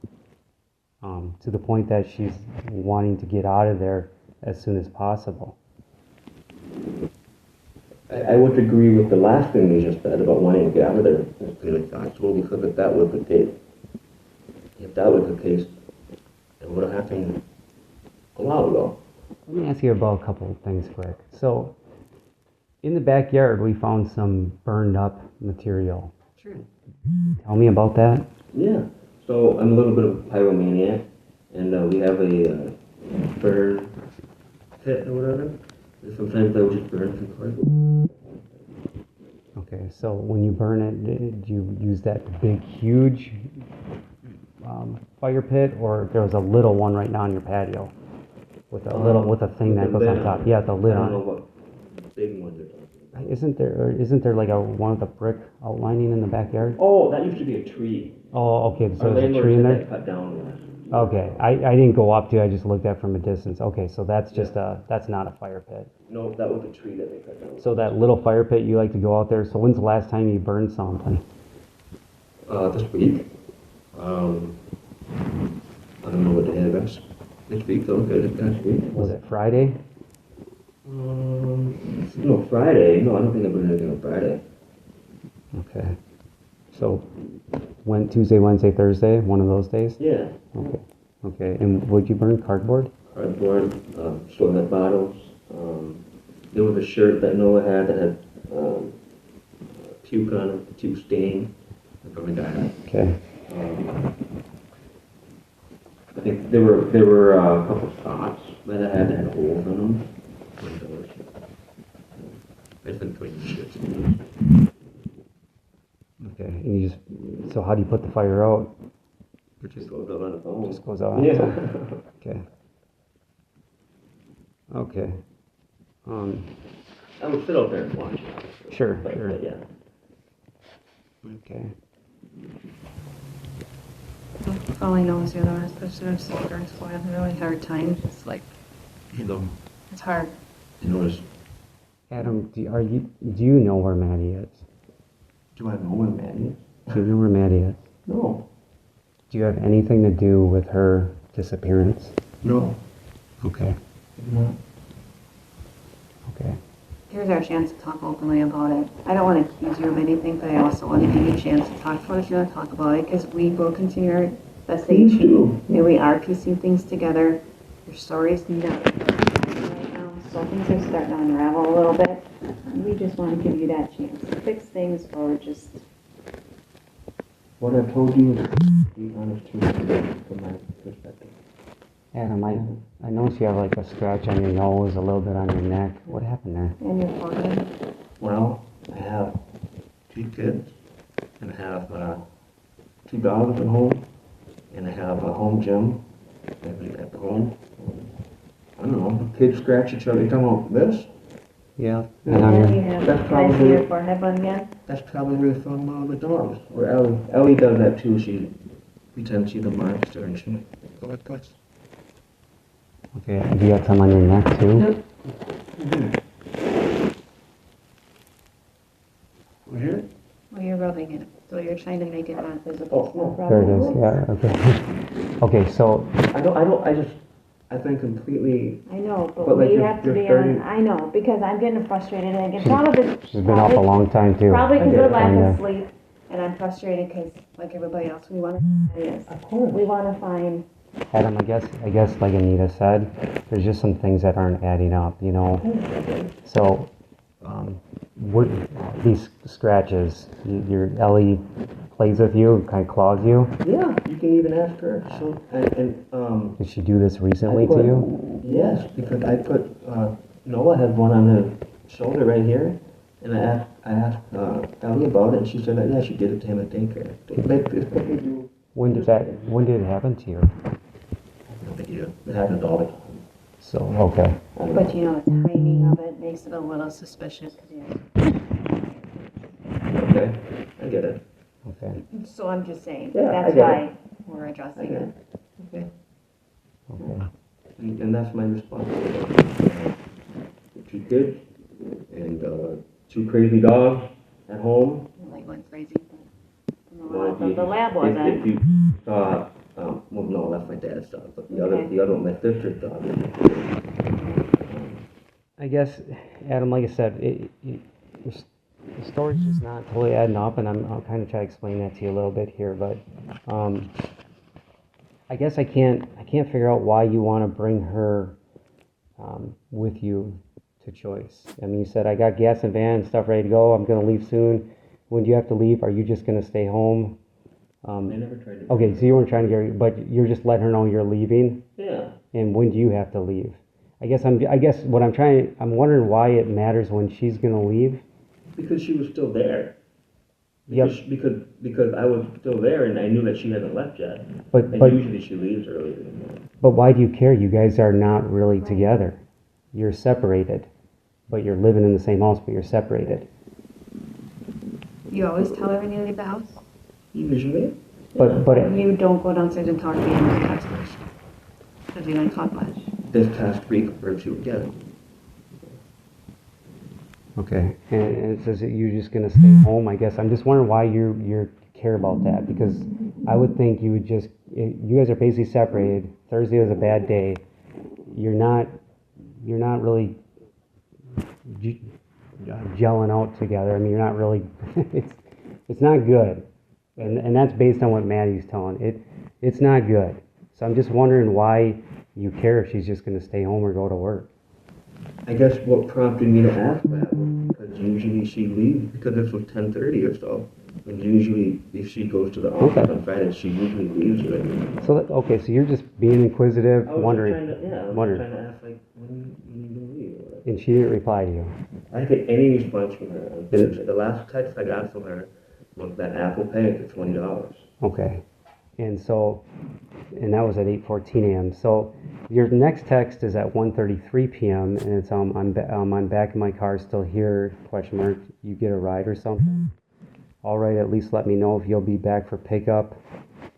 to the point that she's wanting to get out of there as soon as possible. I would agree with the last thing you just said about wanting to get out of there as soon as possible, because if that was the case, it would have happened a while ago. Let me ask you about a couple of things quick. So, in the backyard, we found some burned up material. True. Tell me about that. Yeah. So I'm a little bit of a pyromaniac, and we have a burn pit or whatever. And sometimes I would just burn some cardboard. Okay, so when you burn it, did you use that big, huge fire pit, or there was a little one right now on your patio with a thing that goes on top? Yeah, the lid on. I don't know what big ones are talking about. Isn't there like one of the brick outlining in the backyard? Oh, that used to be a tree. Oh, okay, so there's a tree in there? Cut down. Okay, I didn't go up to it, I just looked at it from a distance. Okay, so that's just that's not a fire pit. No, that was a tree that they cut down. So that little fire pit, you like to go out there. So when's the last time you burned something? This week. I don't know what day it is. This week, though, last week. Was it Friday? No, Friday. No, I don't think I burned anything on Friday. Okay. So, Tuesday, Wednesday, Thursday, one of those days? Yeah. Okay. Okay. And would you burn cardboard? Cardboard, toilet bottles. There was a shirt that Noah had that had puke on it, puke stain. I probably got it. Okay. I think there were a couple spots that I had holes in them. I just been putting shit. Okay. And you so how do you put the fire out? It just goes out on the phone. Just goes out. Yeah. So, okay. Okay. I would sit out there and watch it. Sure. But yeah. Okay. All I know is you're the rest of the students having a really hard time. It's like, it's hard. You notice? Adam, do you know where Maddi is? Do I know where Maddi is? Do you know where Maddi is? No. Do you have anything to do with her disappearance? No. Okay. No. Okay. Here's our chance to talk openly about it. I don't want to accuse you of anything, but I also want to give you a chance to talk about it if you want to talk about it, because we will continue our investigation, and we are piecing things together. Your story's not right now, so things are starting to unravel a little bit. We just want to give you that chance to fix things, or just... What I told you is the honest truth from my perspective. Adam, I noticed you have like a scratch on your nose, a little bit on your neck. What happened there? And your forehead. Well, I have 2 kids, and I have 2 dogs at home, home gym. Everybody at home. I don't know. Kids scratch each other. You talking about this? Yeah. That's Can I see your probably forehead bun again? that's probably from the dogs. Or Ellie. Ellie does that too. She pretends she's a monster and she go like this. Okay, do you got some on your neck too? Right here? Well, you're rubbing it, so you're trying to make it non-physical. Oh, It's not There it rubbing. is, yeah, okay. Okay, so, I think completely. I know, but But like we you're- have to you're be starting- on, I know, because I'm getting frustrated and again, some of it's. she's been up a long time too. Probably because of lack Kinda. of sleep, and I'm frustrated because, like everybody else, we want to, Of course. we want to find, Adam, I guess like Anita said, there's just some things that aren't adding up, you know? So, what, these scratches, your Ellie plays with you, kind of claws you? Yeah, you can even ask her. So Did she do this recently to you? Yes, because I put Noah had one on her shoulder right here, and I asked Ellie about it, and she said that yeah, she did it to him at daycare. When did it happen to you? It happens all the time. So, okay. But you know, the timing of it makes it a little suspicious. Okay, I get it. Okay. So I'm just saying, Yeah, I that's get why it. we're addressing it. Okay. Okay. And that's my response. Two kids and two crazy dogs at home. Like went crazy. Well, the lab wasn't. If you saw, well, no, that's my dad's dog, but the Okay. other one, my sister's dog. I guess, Adam, like I said, the story's just not totally adding up, and I'll kind of try to explain that to you a little bit here, but I guess I can't figure out why you want to bring her with you to Choice. I mean, you said, I got gas and van and stuff ready to go, I'm going to leave soon. When do you have to leave? Are you just going to stay home? I never tried to. Okay, so you weren't trying to get, but you're just letting her know you're leaving? Yeah. And when do you have to leave? I guess what I'm wondering why it matters when she's gonna leave. Because she was still there. Yep. Because I was still there and I knew that she hadn't left yet. But usually she leaves earlier than that. But why do you care? You guys are not really together. You're separated, but you're living in the same house, but you're separated. You always tell her when you leave the house? Usually. But You don't go downstairs and talk to him and text her. Because you don't talk much. This past week or two, yeah. okay, and it says that you're just gonna stay home. I guess I'm just wondering why you care about that, because I would think you would just, you guys are basically separated. Thursday was a bad day. You're not really gelling out together. I mean, you're not really. it's not good, and that's based on what Maddie's telling. It's not good. So I'm just wondering why you care if she's just going to stay home or go to work. I guess what prompted me to ask that was because usually she leaves, because this was 10:30 or so. And usually if she goes to the office on Friday, she usually leaves already. So so you're just being inquisitive, I was wondering. trying to ask, like, when you going to leave? And she didn't reply to you. I didn't get any response from her. The last text I got from her was that Apple Pay for $20. Okay. And that was at 8:14 a.m. So your next text is at 1:33 p.m. and it's I'm back in my car, still here, question mark, you get a ride or something? All right, at least let me know if you'll be back for pickup.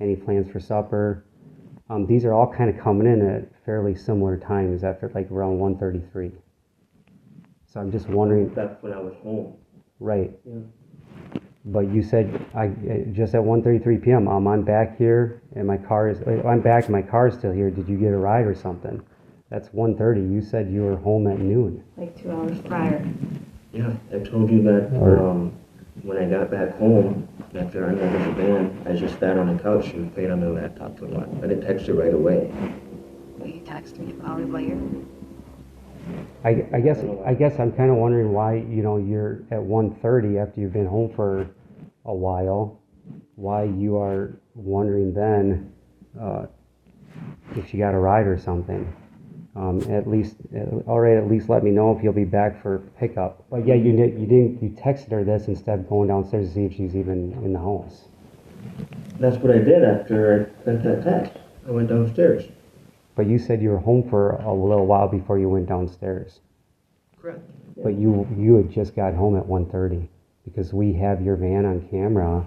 Any plans for supper? These are all kind of coming in at fairly similar times after like around 1:33. So I'm just wondering. That's when I was home. Right. Yeah. But you said just at 1:33 p.m. I'm back here and I'm back and my car is still here. Did you get a ride or something? That's 1:30. You said you were home at noon. Like 2 hours prior. Yeah, I told you that when I got back home after I left the van, I just sat on the couch and played on the laptop for a while. I didn't text her right away. Will you text me? I'll reply you. I guess I'm kind of wondering why you're at 1:30 after you've been home for a while, why you are wondering then if you got a ride or something. At least let me know if you'll be back for pickup. But yeah, you texted her this instead of going downstairs to see if she's even in the house. That's what I did after I sent that text. I went downstairs. But you said you were home for a little while before you went downstairs. Correct. Yeah. But you had just got home at 1:30 because we have your van on camera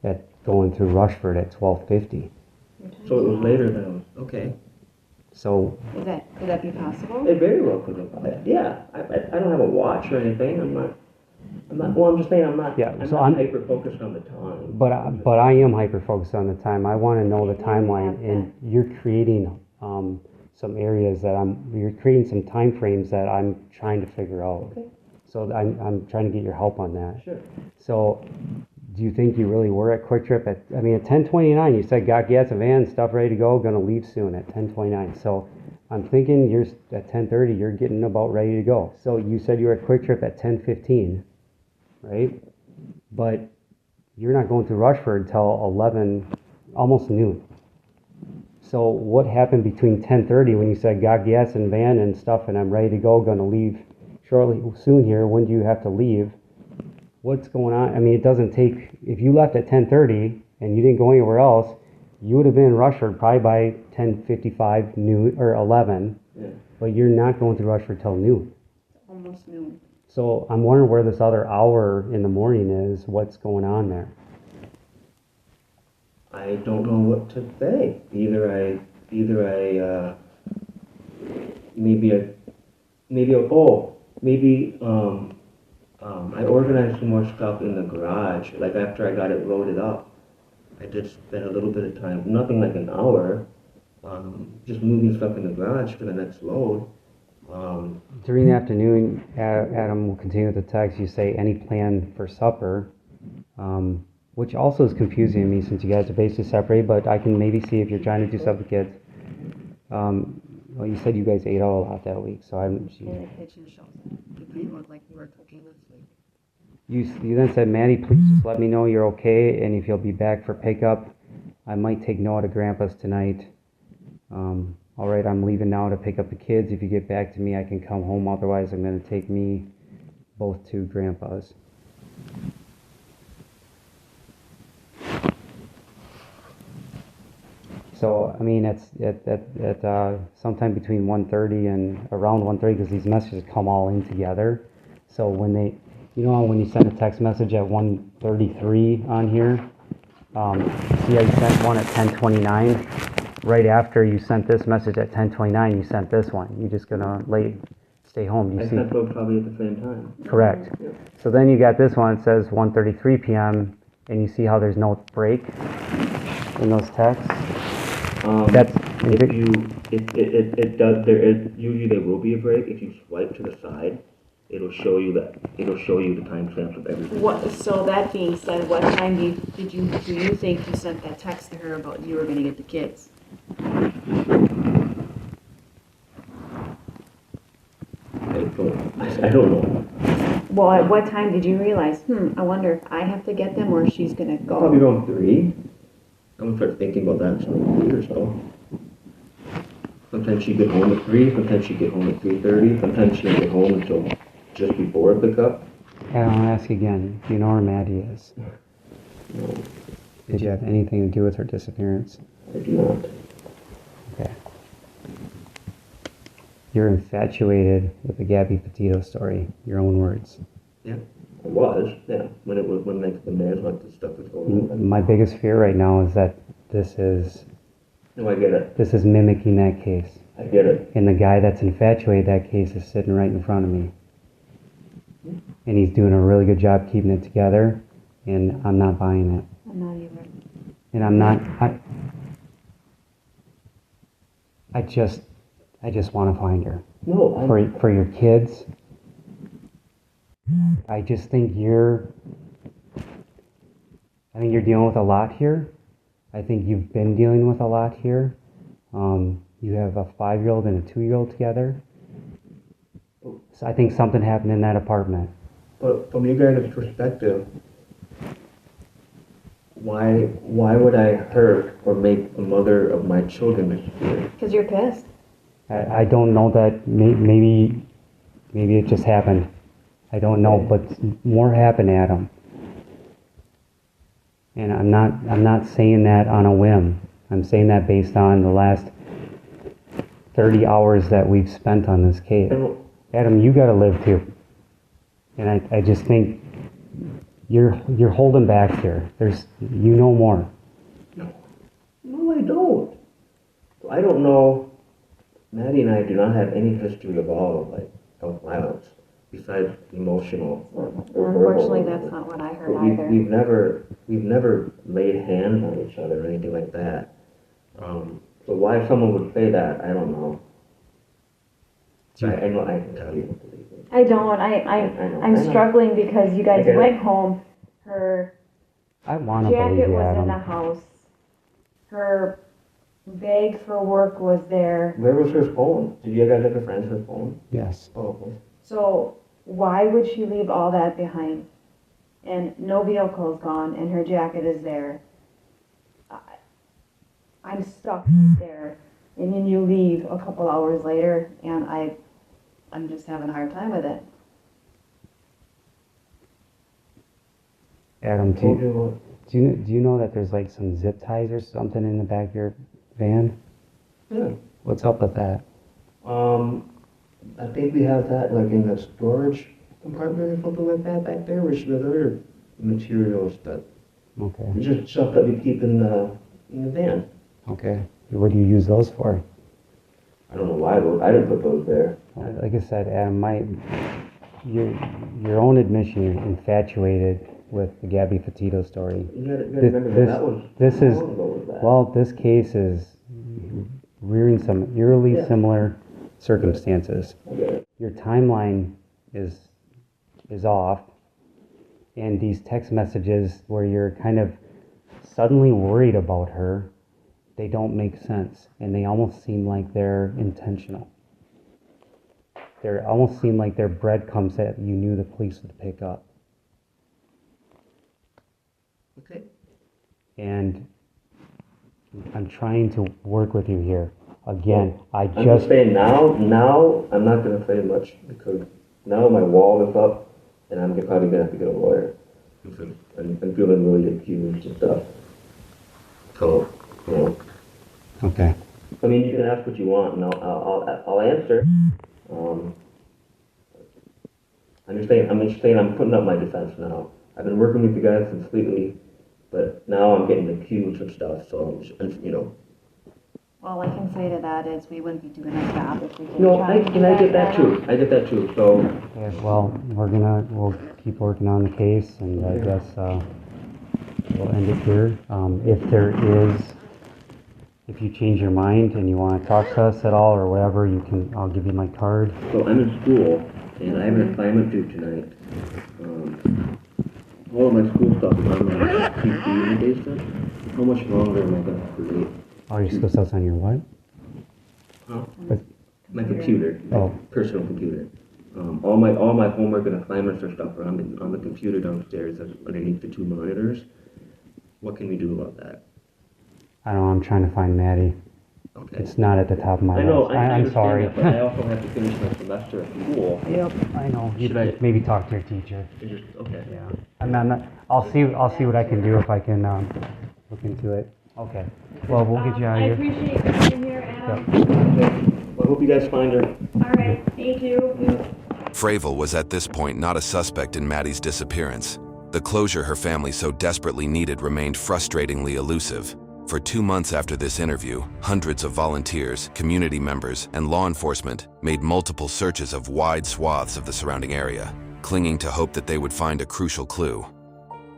at going through Rushford at 12:50. So it was later than, okay. So Could that be possible? It very well could have been. Yeah, I don't have a watch or anything. I'm not, well, I'm just saying I'm not hyper focused on the time. But I am hyper focused on the time. I want to know the timeline, and you're creating some areas that you're creating some time frames that I'm trying to figure out. Okay. So I'm trying to get your help on that. Sure. So do you think you really were at Quick Trip at 10:29? You said got gas and van, stuff ready to go, gonna leave soon at 10:29. So I'm thinking you're at 10:30. You're getting about ready to go. So you said you were at Quick Trip at 10:15, right? But you're not going through Rushford till 11, almost noon. So what happened between 10:30 when you said got gas and van and stuff and I'm ready to go, gonna leave soon here? When do you have to leave? What's going on? I mean, it doesn't take, if you left at 10:30 and you didn't go anywhere else, you would have been in Rushford probably by 10:55 noon or 11. Yeah. But you're not going through Rushford till noon. Almost noon. So I'm wondering where this other hour in the morning is. What's going on there? I don't know what to say. I organized some more stuff in the garage. Like after I got it loaded up, I did spend a little bit of time, nothing like an hour, just moving stuff in the garage for the next load. During the afternoon, Adam will continue with the text. You say, any plan for supper? Which also is confusing to me since you guys are basically separated, but I can maybe see if you're trying to do stuff with kids. Well, you said you guys ate out a lot that week, so I'm... In the kitchen shelf. It looked like we were cooking this week. You then said, Maddi, please just let me know you're okay, and if you'll be back for pickup. I might take Noah to Grandpa's tonight. All right, I'm leaving now to pick up the kids. If you get back to me, I can come home. Otherwise, I'm going to take me both to Grandpa's. So, I mean, it's at sometime between 1:30 and around 1:30 because these messages come all in together. So when they, you know, when you send a text message at 1:33 on here, see how you sent one at 10:29? Right after you sent this message at 10:29, you sent this one. You're just gonna stay home. You I see? sent those probably at the same time. Correct. Yeah. So then you got this one. It says 1:33 p.m. and you see how there's no break in those texts. That's usually there will be a break. If you swipe to the side, it'll show you the timestamps of everything. So that being said, what time do you think you sent that text to her about you were going to get the kids? I don't know. Well, at what time did you realize, I wonder if I have to get them or she's going to go? Probably around 3. I'm going to start thinking about that in 3 or so. Sometimes she'd get home at 3, sometimes she'd get home at 3:30, sometimes she didn't get home until just before pickup. And I'll ask again, do you know where Maddi is? No. Did you have anything to do with her disappearance? I do not. Okay. You're infatuated with the Gabby Petito story, your own words. Yeah, I was, yeah. When like the manhunt stuff was going on. My biggest fear right now is that this is... No, I get it. This is mimicking that case. I get it. And the guy that's infatuated that case is sitting right in front of me. And he's doing a really good job keeping it together, and I'm not buying it. I'm not either. And I'm not... I just want to find her. No, For your kids. I just think you're dealing with a lot here. I think you've been dealing with a lot here. You have a 5-year-old and a 2-year-old together. So I think something happened in that apartment. But from you guys' perspective, why would I hurt or make the mother of my children disappear? Because you're pissed. I don't know that. Maybe it just happened. I don't know, but more happened, Adam. And I'm not saying that on a whim. I'm saying that based on the last 30 hours that we've spent on this case. Adam, you gotta live too. And I just think you're holding back here. You know more. No, I don't. I don't know. Maddie and I do not have any history of of violence besides emotional. Unfortunately, that's not what I heard either. We've never laid hands on each other or anything like that. So why someone would say that, I don't know. I know I can tell you. I don't. I'm struggling because you guys went home. Her jacket was in the house. Her bag for work was there. Where was her phone? Did you guys ever find her phone? Yes. Oh, okay. So why would she leave all that behind? And no vehicle's gone, and her jacket is there. I'm stuck there. And then you leave a couple hours later, and I'm just having a hard time with it. Adam, do you know that there's like some zip ties or something in the back of your van? Yeah. What's up with that? I think we have that like in the storage compartment or something like that back there, where she has other materials that just stuff that we keep in the van. Okay. What do you use those for? I don't know why I didn't put those there. Like I said, Adam, your own admission, you're infatuated with the Gabby Petito story. You gotta remember that was long ago with that. Well, this case is rearing some eerily similar circumstances. Okay. Your timeline is off, and these text messages where you're kind of suddenly worried about her, they don't make sense, and they almost seem like they're intentional. They almost seem like they're breadcrumbs that you knew the police would pick up. Okay. And I'm trying to work with you here. Again, I'm just saying now I'm not going to say much because now my wall is up and I'm probably going to have to get a lawyer. I'm feeling really accused and stuff. So, you know. Okay. I mean, you can ask what you want and I'll answer. I'm just saying I'm putting up my defense now. I've been working with you guys completely, but now I'm getting accused of stuff, so I'm you know. All I can say to that is we wouldn't be doing our job if we didn't No, try to do I get that too. I get that too. So. Yeah, well, we'll keep working on the case, and I guess we'll end it here. If you change your mind and you want to talk to us at all or whatever, I'll give you my card. So I'm in school, and I have an assignment due tonight. All of my school stuff is on my PC in the basement. How much longer am I going to create? All your school stuff's on your what? Huh? My computer. Oh. Personal computer. All my homework and assignments or stuff are on the computer downstairs underneath the two monitors. What can we do about that? I don't know, I'm trying to find Maddie. Okay. It's not at the top of my list. I'm sorry. That, but I also have to finish my semester at school. Yep, I know. You should maybe talk to your teacher. Okay. Yeah. I'm not. I'll see what I can do if I can look into it. Okay. Well, we'll get you out of here. I appreciate you being here, Adam. Well, I hope you guys find her. All right. Thank you. Fravel was at this point not a suspect in Maddie's disappearance. The closure her family so desperately needed remained frustratingly elusive. For 2 months after this interview, hundreds of volunteers, community members, and law enforcement made multiple searches of wide swaths of the surrounding area, clinging to hope that they would find a crucial clue.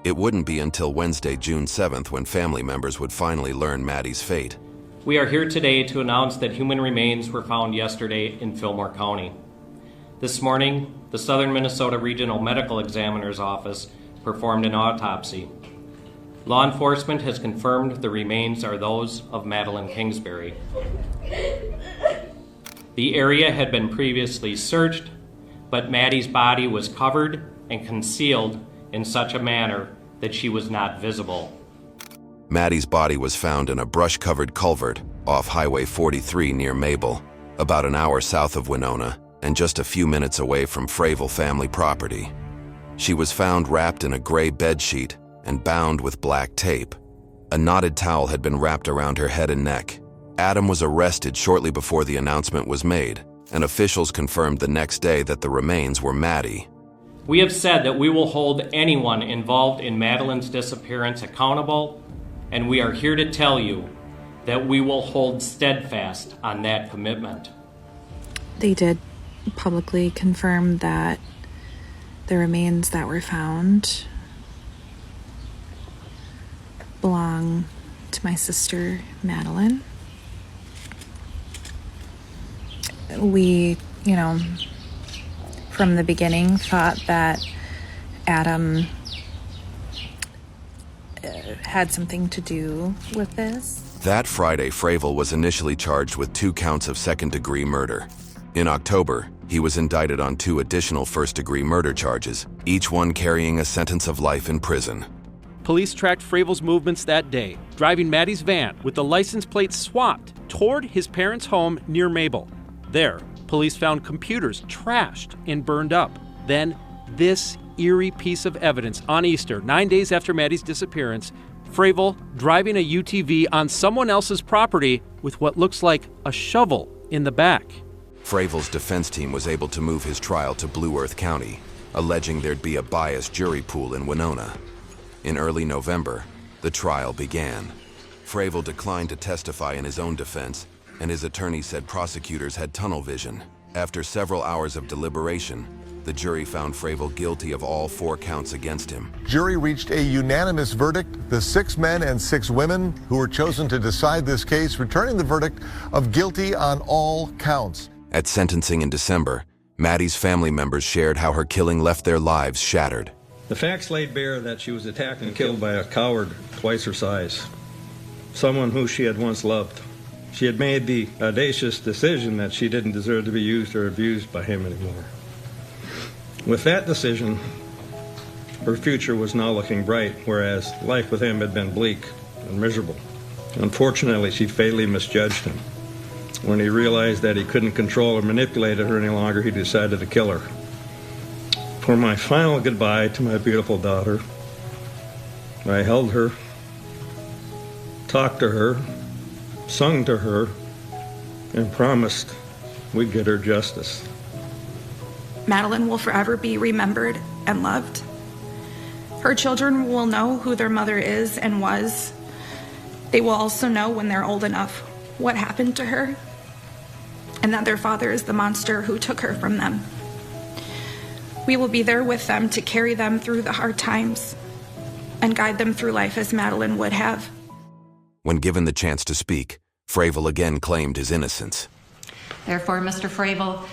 It wouldn't be until Wednesday, June 7th, when family members would finally learn Maddie's fate. We are here today to announce that human remains were found yesterday in Fillmore County. This morning, the Southern Minnesota Regional Medical Examiner's Office performed an autopsy. Law enforcement has confirmed the remains are those of Maddi Kingsbury. The area had been previously searched, but Maddie's body was covered and concealed in such a manner that she was not visible. Maddie's body was found in a brush-covered culvert off Highway 43 near Mabel, about an hour south of Winona and just a few minutes away from Fravel family property. She was found wrapped in a gray bedsheet and bound with black tape. A knotted towel had been wrapped around her head and neck. Adam was arrested shortly before the announcement was made, and officials confirmed the next day that the remains were Maddi. We have said that we will hold anyone involved in Madeline's disappearance accountable, and we are here to tell you that we will hold steadfast on that commitment. They did publicly confirm that the remains that were found belong to my sister, Madeline. We, from the beginning thought that Adam had something to do with this. That Friday, Fravel was initially charged with 2 counts of second-degree murder. In October, he was indicted on 2 additional first-degree murder charges, each one carrying a sentence of life in prison. Police tracked Fravel's movements that day, driving Maddi's van with the license plate swapped toward his parents' home near Mabel. There, police found computers trashed and burned up. Then, this eerie piece of evidence on Easter, 9 days after Maddi's disappearance, Fravel driving a UTV on someone else's property with what looks like a shovel in the back. Fravel's defense team was able to move his trial to Blue Earth County, alleging there'd be a biased jury pool in Winona. In early November, the trial began. Fravel declined to testify in his own defense, and his attorney said prosecutors had tunnel vision. After several hours of deliberation, the jury found Fravel guilty of all 4 counts against him. Jury reached a unanimous verdict. The 6 men and 6 women who were chosen to decide this case, returning the verdict of guilty on all counts. At sentencing in December, Maddi's family members shared how her killing left their lives shattered. The facts laid bare that she was attacked and killed by a coward twice her size, someone who she had once loved. She had made the audacious decision that she didn't deserve to be used or abused by him anymore. With that decision, her future was now looking bright, whereas life with him had been bleak and miserable. Unfortunately, she fatally misjudged him. When he realized that he couldn't control or manipulate her any longer, he decided to kill her. For my final goodbye to my beautiful daughter, I held her, talked to her, sung to her, and promised we'd get her justice. Madeline will forever be remembered and loved. Her children will know who their mother is and was. They will also know when they're old enough what happened to her, and that their father is the monster who took her from them. We will be there with them to carry them through the hard times and guide them through life as Madeline would have. When given the chance to speak, Fravel again claimed his innocence. Therefore, Mr. Fravel,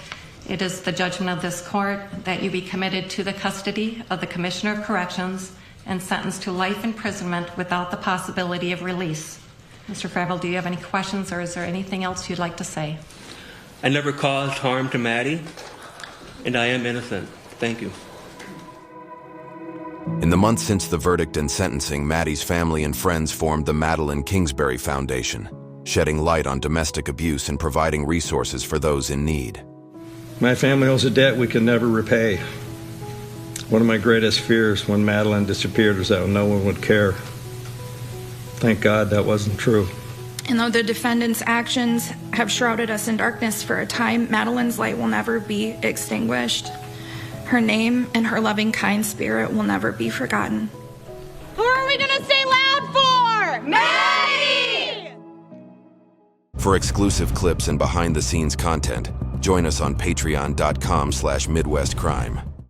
it is the judgment of this court that you be committed to the custody of the Commissioner of Corrections and sentenced to life imprisonment without the possibility of release. Mr. Fravel, do you have any questions, or is there anything else you'd like to say? I never caused harm to Maddi, and I am innocent. Thank you. In the months since the verdict and sentencing, Maddi's family and friends formed the Maddi Kingsbury Foundation, shedding light on domestic abuse and providing resources for those in need. My family owes a debt we can never repay. One of my greatest fears when Madeline disappeared was that no one would care. Thank God that wasn't true. And though the defendant's actions have shrouded us in darkness for a time, Madeline's light will never be extinguished. Her name and her loving, kind spirit will never be forgotten. Who are we gonna say loud for? Maddi! For exclusive clips and behind-the-scenes content, join us on patreon.com/MidwestCrime.